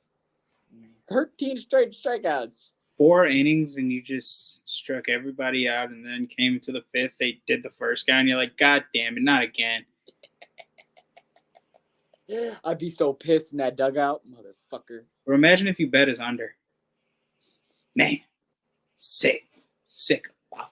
13 straight strikeouts. 4 innings, and you just struck everybody out, and then came to the 5th. They did the first guy, and you're like, God damn it, not again. I'd be so pissed in that dugout, motherfucker. Or imagine if you bet his under. Man, sick about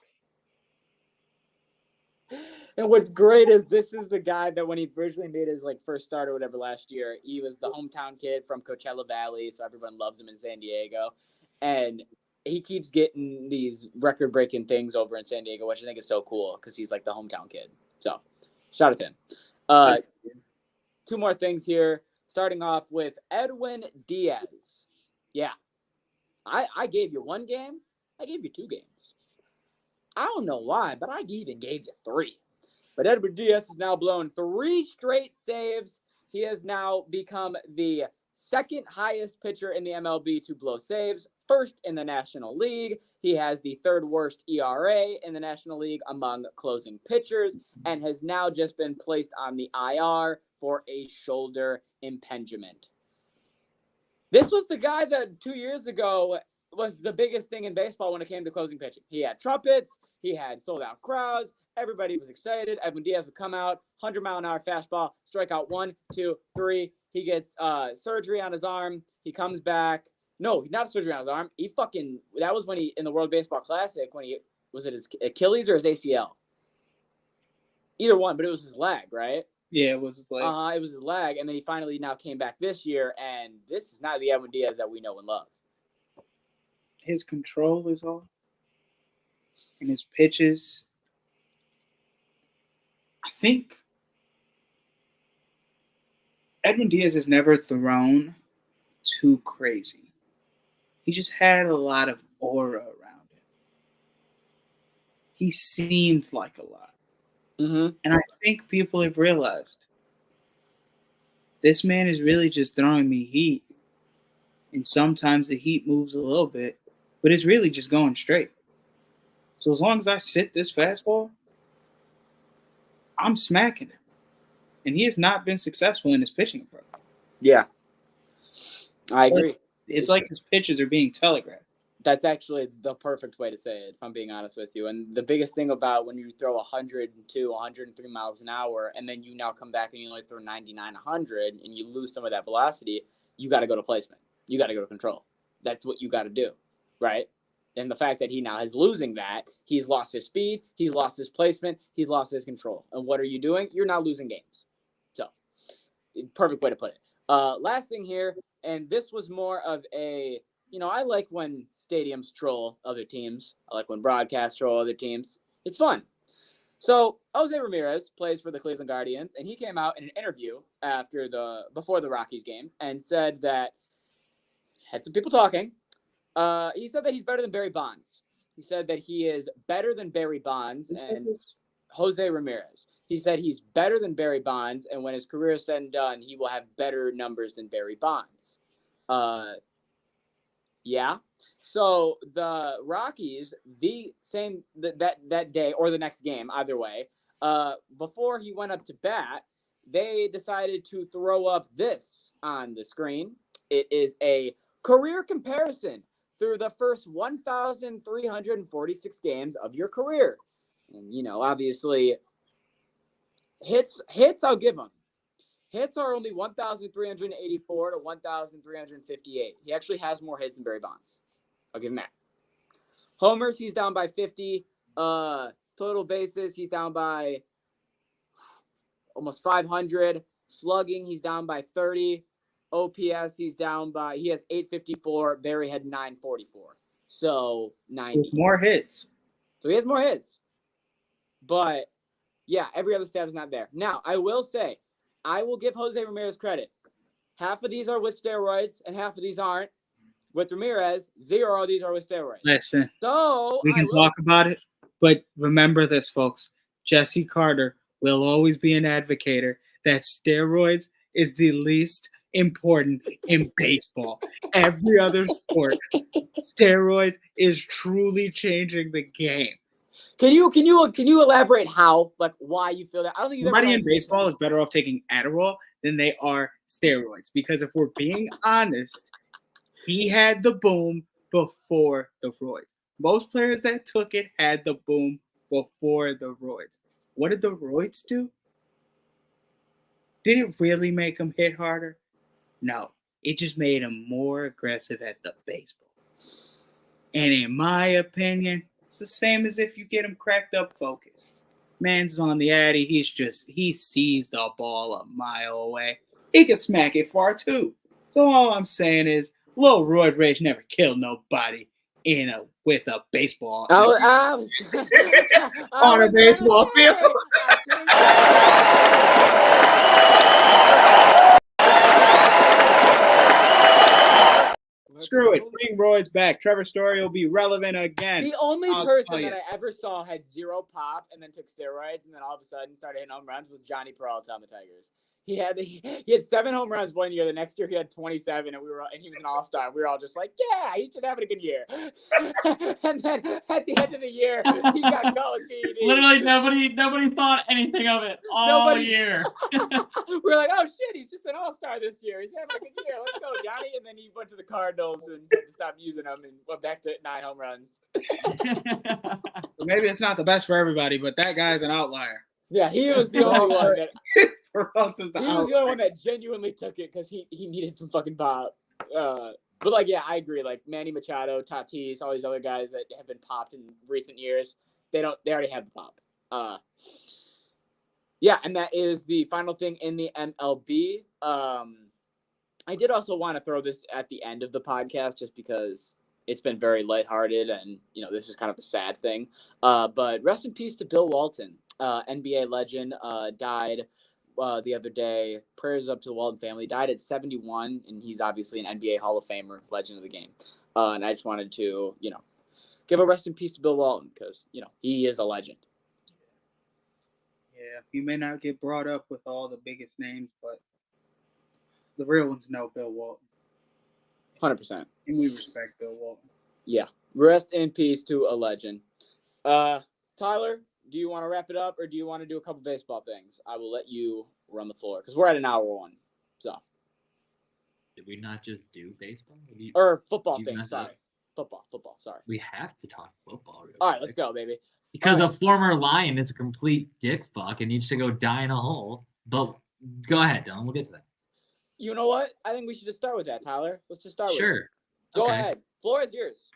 it. And what's great is this is the guy that when he originally made his first start or whatever last year, he was the hometown kid from Coachella Valley, so everyone loves him in San Diego. And he keeps getting these record-breaking things over in San Diego, which I think is so cool because he's like the hometown kid. So, shout out to him. 2 more things here. Starting off with Edwin Diaz. Yeah. I gave you 1 game. I gave you 2 games. I don't know why, but I even gave you 3. But Edwin Diaz has now blown 3 straight saves. He has now become the second highest pitcher in the MLB to blow saves, first in the National League. He has the third worst ERA in the National League among closing pitchers and has now just been placed on the IR for a shoulder impingement. This was the guy that 2 years ago was the biggest thing in baseball when it came to closing pitching. He had trumpets. He had sold-out crowds. Everybody was excited. Edwin Diaz would come out, 100-mile-an-hour fastball, strike out 1, 2, 3. He gets surgery on his arm. He comes back. No, not surgery on his arm. That was when he, in the World Baseball Classic, was it his Achilles or his ACL? Either one, but it was his leg, right? Yeah, it was his leg. It was his leg, and then he finally now came back this year, and this is not the Edwin Diaz that we know and love. His control is off, and his pitches. I think Edwin Diaz has never thrown too crazy. He just had a lot of aura around him. He seemed like a lot. Mm-hmm. And I think people have realized this man is really just throwing me heat. And sometimes the heat moves a little bit, but it's really just going straight. So as long as I sit this fastball, I'm smacking him. And he has not been successful in his pitching approach. Yeah. I agree. It's like his pitches are being telegraphed. That's actually the perfect way to say it, if I'm being honest with you. And the biggest thing about when you throw 102, 103 miles an hour, and then you now come back and you only throw 99, 100, and you lose some of that velocity, you got to go to placement. You got to go to control. That's what you got to do, right? And the fact that he now is losing that, he's lost his speed, he's lost his placement, he's lost his control. And what are you doing? You're now losing games. So, perfect way to put it. Last thing here, and this was more of a, I like when stadiums troll other teams. I like when broadcasts troll other teams. It's fun. So Jose Ramirez plays for the Cleveland Guardians, and he came out in an interview before the Rockies game and said that, had some people talking. He said that he's better than Barry Bonds. He said that he is better than Barry Bonds and Jose Ramirez. He said he's better than Barry Bonds, and when his career is said and done, he will have better numbers than Barry Bonds. Yeah. So the Rockies, that day or the next game, either way, before he went up to bat, they decided to throw up this on the screen. It is a career comparison through the first 1,346 games of your career. And, obviously, hits I'll give him. Hits are only 1,384 to 1,358. He actually has more hits than Barry Bonds. I'll give him that. Homers, he's down by 50. Total bases, he's down by almost 500. Slugging, he's down by 30. OPS, he has 854. Barry had 944. So 90. With more hits. So he has more hits. But, yeah, every other stat is not there. Now, I will say, I will give Jose Ramirez credit. Half of these are with steroids, and half of these aren't. With Ramirez, 0 of these are with steroids. Listen, so we can talk about it, but remember this, folks. Jesse Carter will always be an advocator that steroids is the least important in baseball. Every other sport, steroids is truly changing the game. Can you elaborate how, why you feel that? I don't think somebody in baseball is better off taking Adderall than they are steroids. Because if we're being honest, he had the boom before the roids. Most players that took it had the boom before the roids. What did the roids do? Did it really make him hit harder? No. It just made him more aggressive at the baseball. And in my opinion, it's the same as if you get him cracked up focused. Man's on the Addy. He sees the ball a mile away. He can smack it far too. So all I'm saying is, little roid rage never killed nobody with a baseball on a baseball field. Screw it. Bring roids back. Trevor Story will be relevant again. The only person that I ever saw had 0 pop and then took steroids and then all of a sudden started hitting home runs was Johnny Peralta on the Tigers. He had 7 home runs one year. The next year he had 27, and he was an all-star. We were all just like, yeah, he's just having a good year. And then at the end of the year, he got caught with PEDs. Literally nobody thought anything of it all year. We're like, oh shit, he's just an all-star this year. He's having a good year. Let's go, Johnny. And then he went to the Cardinals and had to stop using them and went back to 9 home runs. So maybe it's not the best for everybody, but that guy's an outlier. Yeah, he was the only one that he was the only one that genuinely took it because he needed some fucking pop. But like, yeah, I agree. Like Manny Machado, Tatis, all these other guys that have been popped in recent years, they already have the pop. Yeah, and that is the final thing in the MLB. I did also want to throw this at the end of the podcast just because it's been very lighthearted and, this is kind of a sad thing. But rest in peace to Bill Walton, NBA legend, died the other day. Prayers up to the Walton family. Died at 71, and he's obviously an NBA Hall of Famer, legend of the game. And I just wanted to, give a rest in peace to Bill Walton because, he is a legend. Yeah, he may not get brought up with all the biggest names, but the real ones know Bill Walton. 100%. And we respect Bill Walton. Yeah. Rest in peace to a legend. Tyler, do you want to wrap it up or do you want to do a couple baseball things? I will let you run the floor because we're at an hour 1. So. Did we not just do baseball? Or football things. Sorry. Football. Sorry. We have to talk football. All right, let's go, baby. Because a former Lion is a complete dick fuck and needs to go die in a hole. But go ahead, Dylan. We'll get to that. You know what? I think we should just start with that, Tyler. Let's just start with it. Sure. Go ahead. Floor is yours.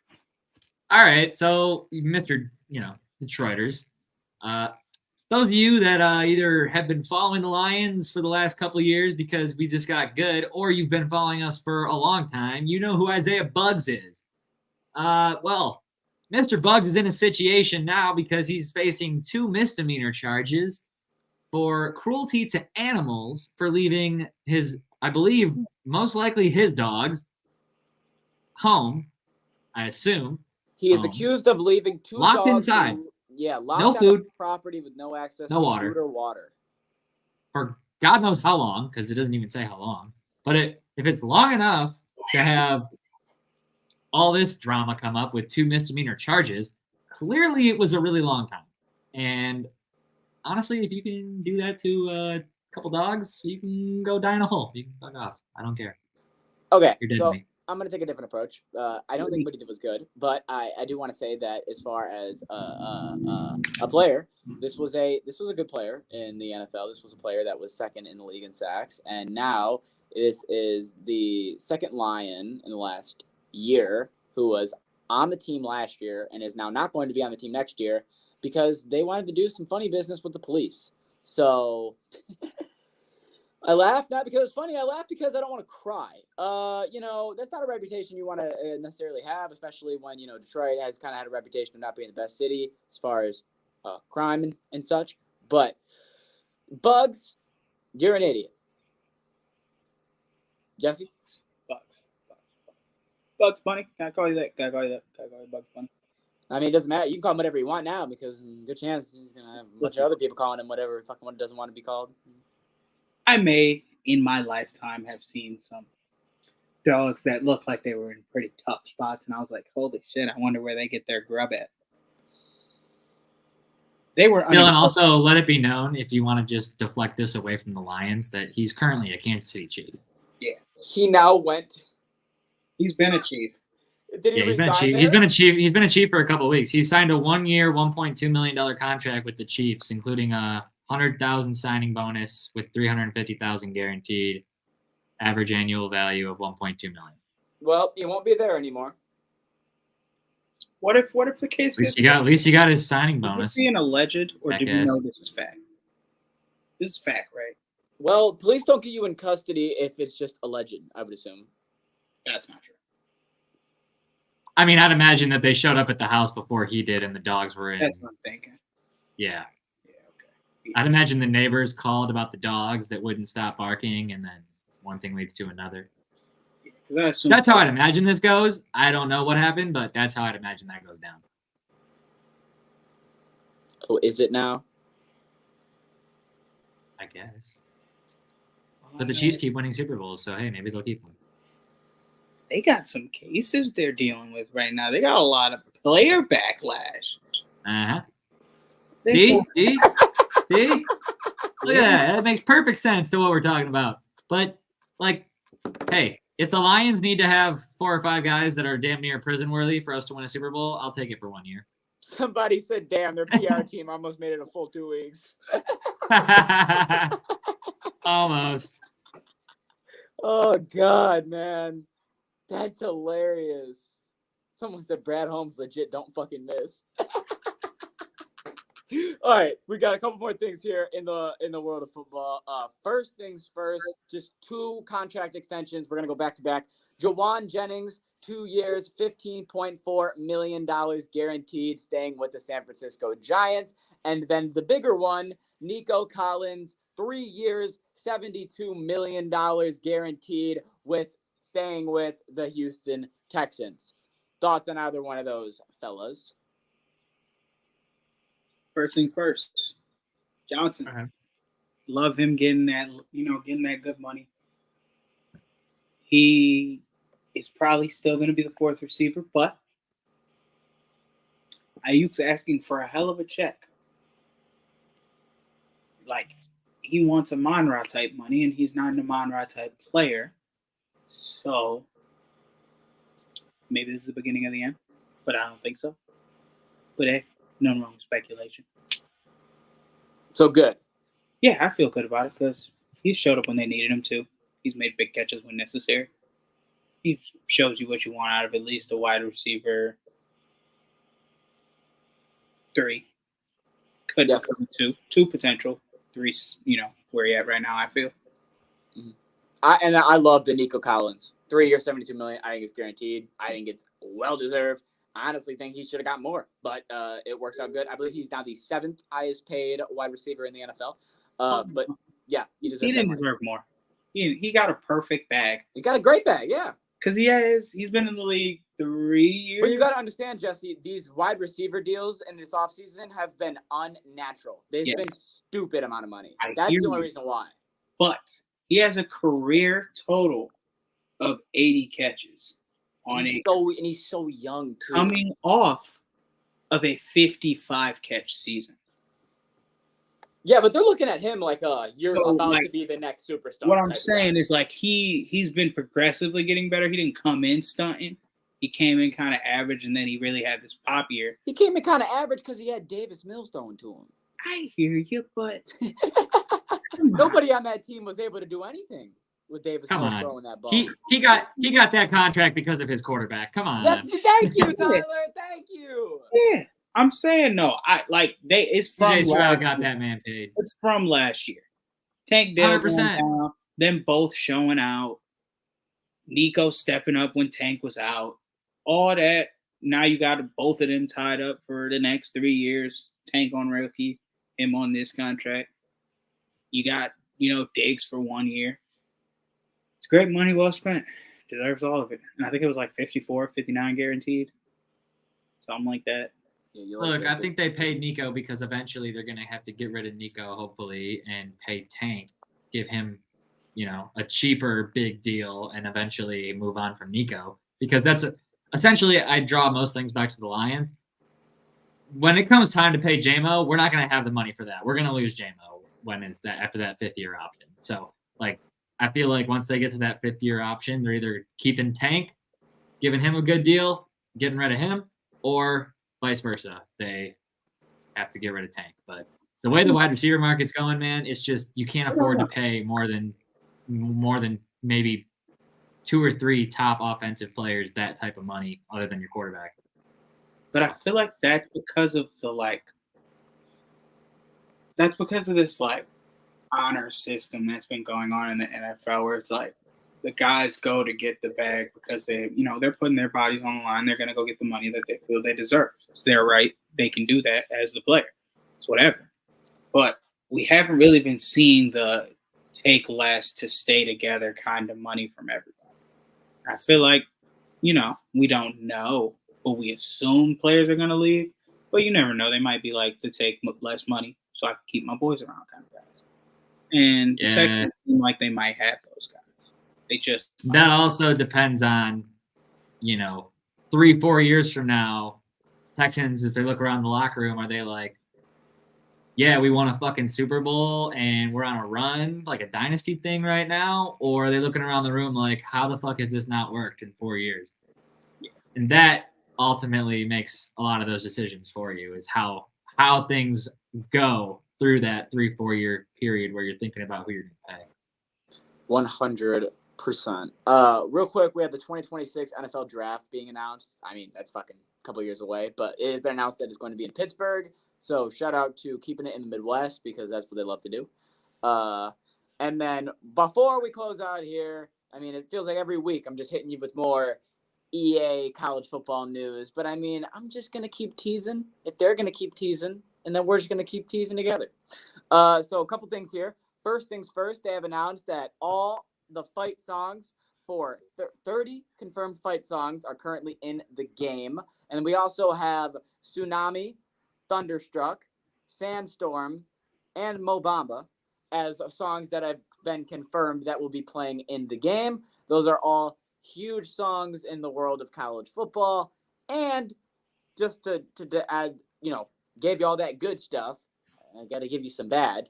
All right. So, Mr. Detroiters, those of you that either have been following the Lions for the last couple of years because we just got good, or you've been following us for a long time, you know who Isaiah Buggs is. Well, Mr. Buggs is in a situation now because he's facing 2 misdemeanor charges for cruelty to animals for leaving his, I believe, most likely his dogs home, I assume. He is accused of leaving 2 locked dogs inside. Locked no out food, of the property with no access no to water. food or water. For God knows how long, because it doesn't even say how long. But if it's long enough to have all this drama come up with 2 misdemeanor charges, clearly it was a really long time. And honestly, if you can do that to a couple dogs, you can go die in a hole. You can fuck off. I don't care. Okay, You're dead so to me. I'm going to take a different approach. I don't think what he did was good, but I do want to say that as far as a player, this was a good player in the NFL. This was a player that was second in the league in sacks, and now this is the second Lion in the last year who was on the team last year and is now not going to be on the team next year because they wanted to do some funny business with the police. So I laugh not because it's funny. I laugh because I don't want to cry. That's not a reputation you want to necessarily have, especially when, Detroit has kind of had a reputation of not being the best city as far as crime and such. But Bugs, you're an idiot. Jesse? Bugs Bunny. Can I call you that? Can I call you Bugs Bunny? I mean, it doesn't matter. You can call him whatever you want now because good chance he's going to have a bunch of other people calling him whatever fucking one doesn't want to be called. I may, in my lifetime, have seen some dogs that looked like they were in pretty tough spots, and I was like, holy shit, I wonder where they get their grub at. They were Dylan, also let it be known, if you want to just deflect this away from the Lions, that he's currently a Kansas City Chief. Yeah. He now went. He's been a Chief. Did he he's been a chief. He's been a chief for a couple of weeks. He signed a 1-year, $1.2 million contract with the Chiefs, including a $100,000 signing bonus with $350,000 guaranteed, average annual value of $1.2 million. Well, he won't be there anymore. What if the case? At least he got his signing bonus. Is he an alleged, or do we know this is fact? This is fact, right? Well, police don't get you in custody if it's just alleged, I would assume. That's not true. I mean, I'd imagine that they showed up at the house before he did, and the dogs were in. That's what I'm thinking. Yeah. Yeah. Okay. I'd imagine the neighbors called about the dogs that wouldn't stop barking, and then one thing leads to another. Yeah, I assume that's how I'd imagine this goes. I don't know what happened, but that's how I'd imagine that goes down. Oh, is it now? I guess. But the Chiefs keep winning Super Bowls, so hey, maybe they'll keep them. They got some cases they're dealing with right now. They got a lot of player backlash. Uh-huh. See? Look at that. That makes perfect sense to what we're talking about. But, like, hey, if the Lions need to have 4 or 5 guys that are damn near prison worthy for us to win a Super Bowl, I'll take it for 1 year. Somebody said, damn, their PR team almost made it a full 2 weeks. Almost. Oh, God, man. That's hilarious. Someone said Brad Holmes legit don't fucking miss. All right, we got a couple more things here in the world of football. First things first, just 2 contract extensions. We're gonna go back to back. Jawan Jennings, 2 years, $15.4 million guaranteed, staying with the San Francisco Giants. And then the bigger one, Nico Collins, 3 years, $72 million guaranteed, with staying with the Houston Texans. Thoughts on either one of those, fellas? First things first, Johnson. Love him getting that good money. He is probably still going to be the 4th receiver, but Ayuk's asking for a hell of a check. Like, he wants a Monra type money, and he's not a Monra type player. So maybe this is the beginning of the end, but I don't think so. But hey, nothing wrong with speculation. So good. Yeah, I feel good about it because he showed up when they needed him to. He's made big catches when necessary. He shows you what you want out of at least a wide receiver 3. Could become 2 potential 3. Where he at right now, I feel. I love the Nico Collins. 3 years, $72 million. I think it's guaranteed. I think it's well deserved. I honestly think he should have got more, but it works out good. I believe he's now the 7th highest paid wide receiver in the NFL. But yeah, he didn't deserve more. He got a perfect bag. He got a great bag, yeah. Because he's been in the league 3 years. But you got to understand, Jesse, these wide receiver deals in this offseason have been unnatural. They've been stupid amount of money. That's the only reason why. But he has a career total of 80 catches. And he's so young, too. Coming off of a 55 catch season. Yeah, but they're looking at him like you're about to be the next superstar. What I'm saying is, like, he's been progressively getting better. He didn't come in stunting. He came in kind of average, and then he really had this pop year. He came in kind of average because he had Davis Mills throwing to him. I hear you, but nobody on that team was able to do anything with Davis Mills throwing that ball. He got that contract because of his quarterback. Come on. Thank you, Tyler. Thank you. Yeah. I'm saying no. It's from CJ Stroud got that man paid. It's from last year. Tank Dell 100%. Them both showing out. Nico stepping up when Tank was out. All that. Now you got both of them tied up for the next 3 years. Tank on rookie, him on this contract. You got, Diggs for 1 year. It's great money well spent. Deserves all of it. And I think it was like 54, 59 guaranteed. Something like that. Look, I think they paid Nico because eventually they're going to have to get rid of Nico, hopefully, and pay Tank, give him, a cheaper big deal, and eventually move on from Nico. Because that's essentially, I draw most things back to the Lions. When it comes time to pay JMO, we're not going to have the money for that. We're going to lose JMO when it's after that 5th year option. So, I feel like once they get to that 5th year option, they're either keeping Tank, giving him a good deal, getting rid of him, or vice versa. They have to get rid of Tank. But the way the wide receiver market's going, man, it's just you can't afford to pay more than maybe 2 or 3 top offensive players that type of money other than your quarterback. But I feel like that's because of this honor system that's been going on in the NFL, where it's like the guys go to get the bag because they're putting their bodies on the line. They're going to go get the money that they feel they deserve. It's their right. They can do that as the player. It's whatever. But we haven't really been seeing the take less to stay together kind of money from everybody. I feel like, we don't know, but we assume players are going to leave. But you never know. They might be like to take less money so I can keep my boys around kind of guys. And the Texans seem like they might have those guys. They just that also depends on, 3-4 years from now, Texans, if they look around the locker room, are they like, yeah, we won a fucking Super Bowl and we're on a run, like a dynasty thing right now? Or are they looking around the room like, how the fuck has this not worked in 4 years? And that ultimately makes a lot of those decisions for you, is how things go through that 3-4 year period where you're thinking about who you're going to pay. 100%. Real quick, we have the 2026 NFL draft being announced. I mean, that's fucking a couple years away, but it has been announced that it's going to be in Pittsburgh. So shout out to keeping it in the Midwest because that's what they love to do. And then before we close out here, I mean, it feels like every week I'm just hitting you with more EA college football news. But I mean, I'm just going to keep teasing if they're going to keep teasing, and then we're just going to keep teasing together. So a couple things here. First things first, they have announced that all the fight songs for 30 confirmed fight songs are currently in the game. And we also have Tsunami, Thunderstruck, Sandstorm, and Mo Bamba as songs that have been confirmed that will be playing in the game. Those are all huge songs in the world of college football. And just to add, gave you all that good stuff, I got to give you some bad.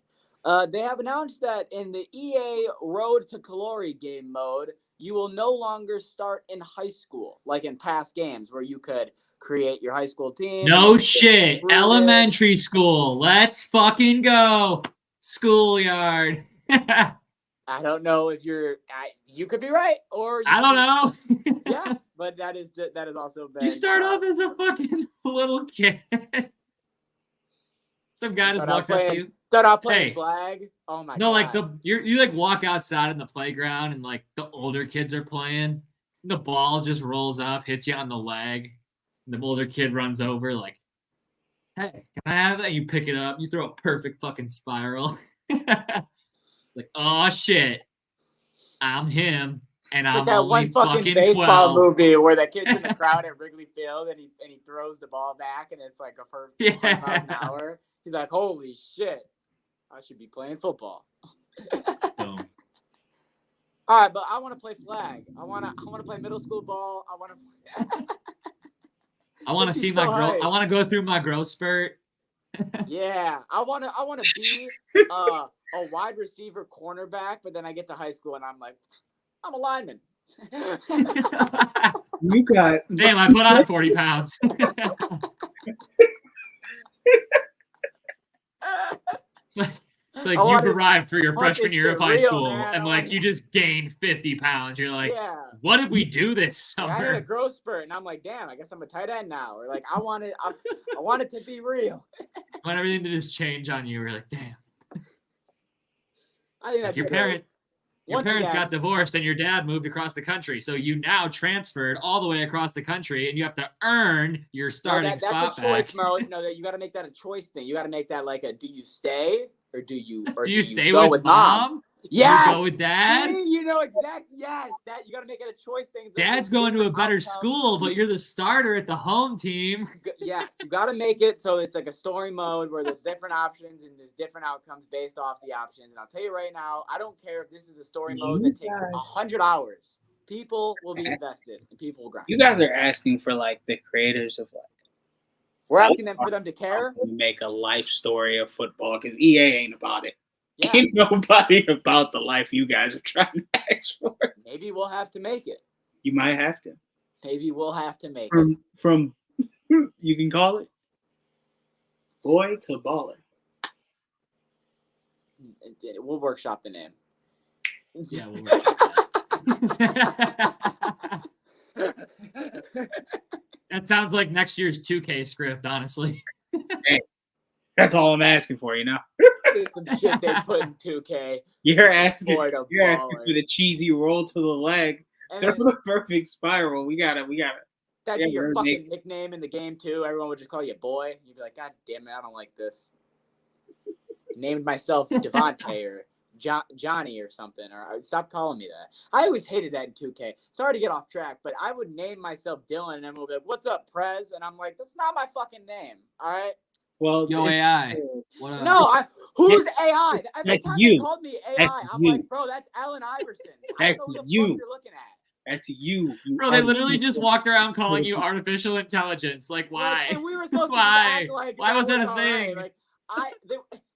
They have announced that in the EA Road to Glory game mode, you will no longer start in high school, like in past games where you could create your high school team. No shit. Elementary school. Let's fucking go. Schoolyard. I don't know if you could be right, or I don't know. Yeah, but that is also bad. You start off as a fucking little kid. Some guy just walks up to you. Start out playing flag. Oh my god. No, like you like walk outside in the playground and like the older kids are playing. The ball just rolls up, hits you on the leg. And the older kid runs over like, hey, can I have that? You pick it up. You throw a perfect fucking spiral. Like, oh shit, I'm him, and it's I'm like that only one fucking baseball 12. movie where the kid's in the crowd at Wrigley Field and he throws the ball back and it's like a perfect 100 miles an hour. He's like, holy shit, I should be playing football. All right, but I want to play flag. I want to play middle school ball. I want to see my growth. I want to go through my growth spurt. Yeah, I want to be a wide receiver cornerback, but then I get to high school and I'm like, I'm a lineman. You got damn! I put on 40 pounds. It's like you've arrived for your freshman year of high school, man. And like you just gained 50 pounds. You're like, what did we do this summer? I had a growth spurt, and I'm like, damn, I guess I'm a tight end now. Or like, I want it to be real. I want everything to just change on you. We're like, damn. I think like your parents got divorced and your dad moved across the country, so you now transferred all the way across the country, and you have to earn your starting spot back. That's a choice mode. You got to make that a choice thing. You got to make that like a: do you stay or do you stay go with mom? Yes. Do you go with dad? See, you know exactly. Yes, that you got to make it a choice thing. Dad's going to a better school, but you're the starter at the home team. Yes, you got to make it so it's like a story mode where there's different options and there's different outcomes based off the options. And I'll tell you right now, I don't care if this is a story mode that takes 100 hours. People will be invested and people will grind. You guys are asking for like the creators of like. We're asking them for them to care. Make a life story of football because EA ain't about it. Yeah. Ain't nobody about the life you guys are trying to ask for. Maybe we'll have to make it. You might have to. Maybe we'll have to make it. From you can call it boy to baller. We'll workshop the name. Yeah, we'll workshop that. That sounds like next year's 2K script, honestly. Hey, that's all I'm asking for, you know. There's some shit they put in 2K. You're asking for the cheesy roll to the leg. Throw the perfect spiral. We got it. That'd be your fucking nickname in the game too. Everyone would just call you boy. You'd be like, God damn it, I don't like this. Named myself Devontae or Johnny or something, or stop calling me that. I always hated that in 2K. Sorry to get off track, but I would name myself Dylan and everyone would be like, what's up, Prez? And I'm like, that's not my fucking name. All right. Well, Yo, AI. What up? No, Who's AI? Every That's time you. they called me AI, That's I'm you. like, bro, that's Allen Iverson. I That's don't know who the you. fuck you're looking at. That's you. Bro, they literally just walked around calling you artificial intelligence. Like, why? Like, and we were supposed to just Why? act like Why was that a all right. thing? Like,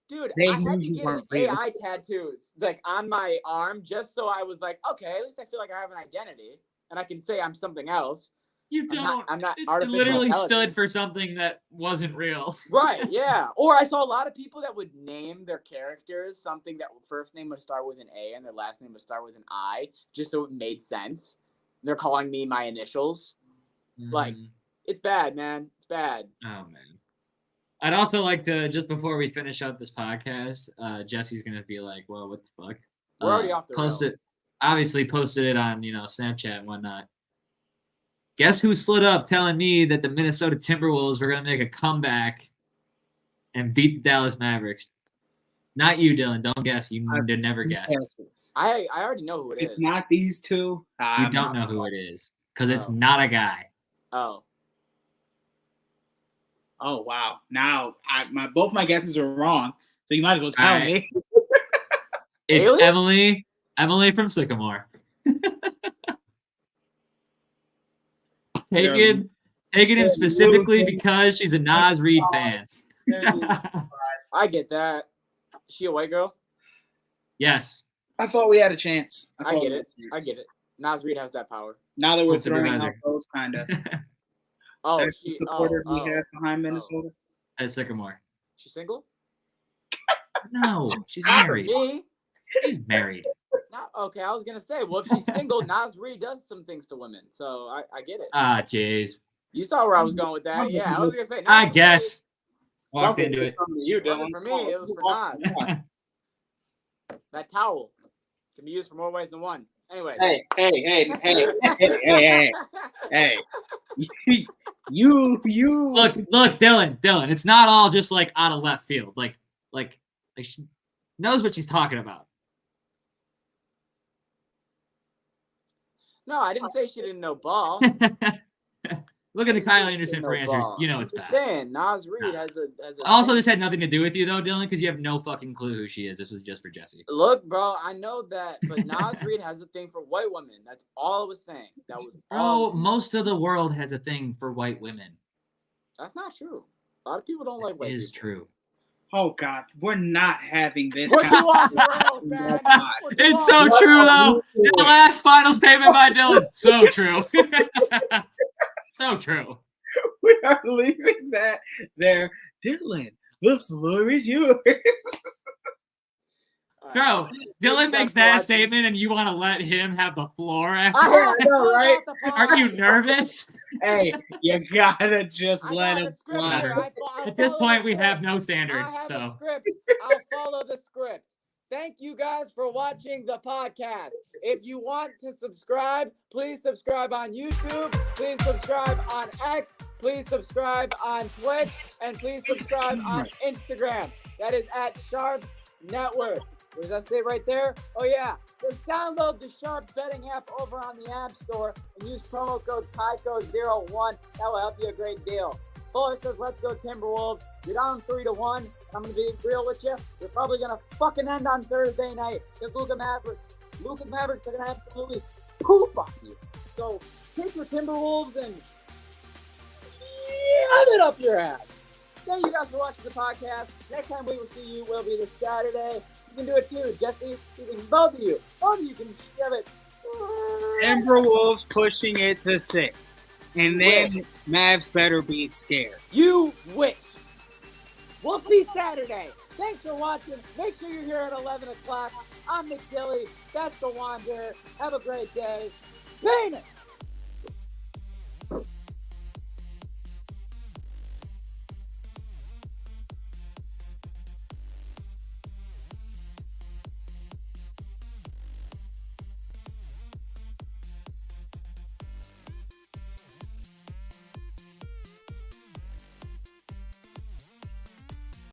dude, They I knew had to you get an weren't real. AI tattoos like on my arm just so I was like, okay, at least I feel like I have an identity and I can say I'm something else. You don't. I'm not It artificial literally intelligence. stood for something that wasn't real. Right, yeah. Or I saw a lot of people that would name their characters something that first name would start with an A and their last name would start with an I, just so it made sense. They're calling me my initials. Like, it's bad, man. It's bad. Oh, man. I'd also like to, just before we finish up this podcast, Jesse's going to be like, well, what the fuck? We're already off the rails. Obviously posted it on, Snapchat and whatnot. Guess who slid up telling me that the Minnesota Timberwolves were going to make a comeback and beat the Dallas Mavericks? Not you, Dylan. Don't guess. You did never guess. I already know who it is. It's not these two. You don't know who it is because it's not a guy. Oh. Oh, wow. Now, both my guesses are wrong, so you might as well tell me. It's Alien? Emily from Sycamore. Taking him specifically because she's a Nas Reed fan. I get that. Is she a white girl? Yes. I thought we had a chance. I get it. Nas Reed has that power. Now that we're throwing out those kind of she supporters we have behind Minnesota. At Sycamore. She's single? No, she's married. Me? She's married. Okay, I was gonna say, well, if she's single, Nas Reed does some things to women, so I get it. Ah, jeez. You saw where I was going with that, yeah. I was gonna say, I guess. Walked into it. It wasn't for me. It was for Nas. That towel can be used for more ways than one. Anyway. Hey. You look, Dylan. It's not all just like out of left field. Like she knows what she's talking about. No, I didn't say she didn't know ball. Look at the Kyle Anderson for answers. You know it's I'm just bad. saying, Nas Reed has a. Also, this had nothing to do with you though, Dylan, because you have no fucking clue who she is. This was just for Jesse. Look, bro, I know that, but Nas Reed has a thing for white women. That's all I was saying. That was all. Bro, most of the world has a thing for white women. That's not true. A lot of people don't like white people. It is true. Oh God, we're not having this. We're too off the rails, man. It's so true though. The last final statement by Dylan. So true. So true. We are leaving that there. Dylan, the floor is yours. Bro, Dylan makes that statement and you want to let him have the floor after? I know, right? Are you nervous? Hey, you gotta just let him fly. At this point, we have no standards. So I'll follow the script. Thank you guys for watching the podcast. If you want to subscribe, please subscribe on YouTube. Please subscribe on X. Please subscribe on Twitch. And please subscribe on Instagram. That is at Sharps Network. What does that say right there? Oh, yeah. Just download the Sharps betting app over on the App Store and use promo code TYCO01. That will help you a great deal. Fuller says, let's go Timberwolves. You're down 3-1. I'm going to be real with you. You're probably going to fucking end on Thursday night because Lucas Mavericks are going to absolutely poop on you. So take your Timberwolves and shove it up your ass. Thank you guys for watching the podcast. Next time we will see you will be this Saturday. You can do it too, Jesse. Both of you can shove it. Timberwolves pushing it to 6. And then Mavs better be scared. You wish. We'll see Saturday. Thanks for watching. Make sure you're here at 11 o'clock. I'm McGilly. That's the Wanderer. Have a great day. Penis.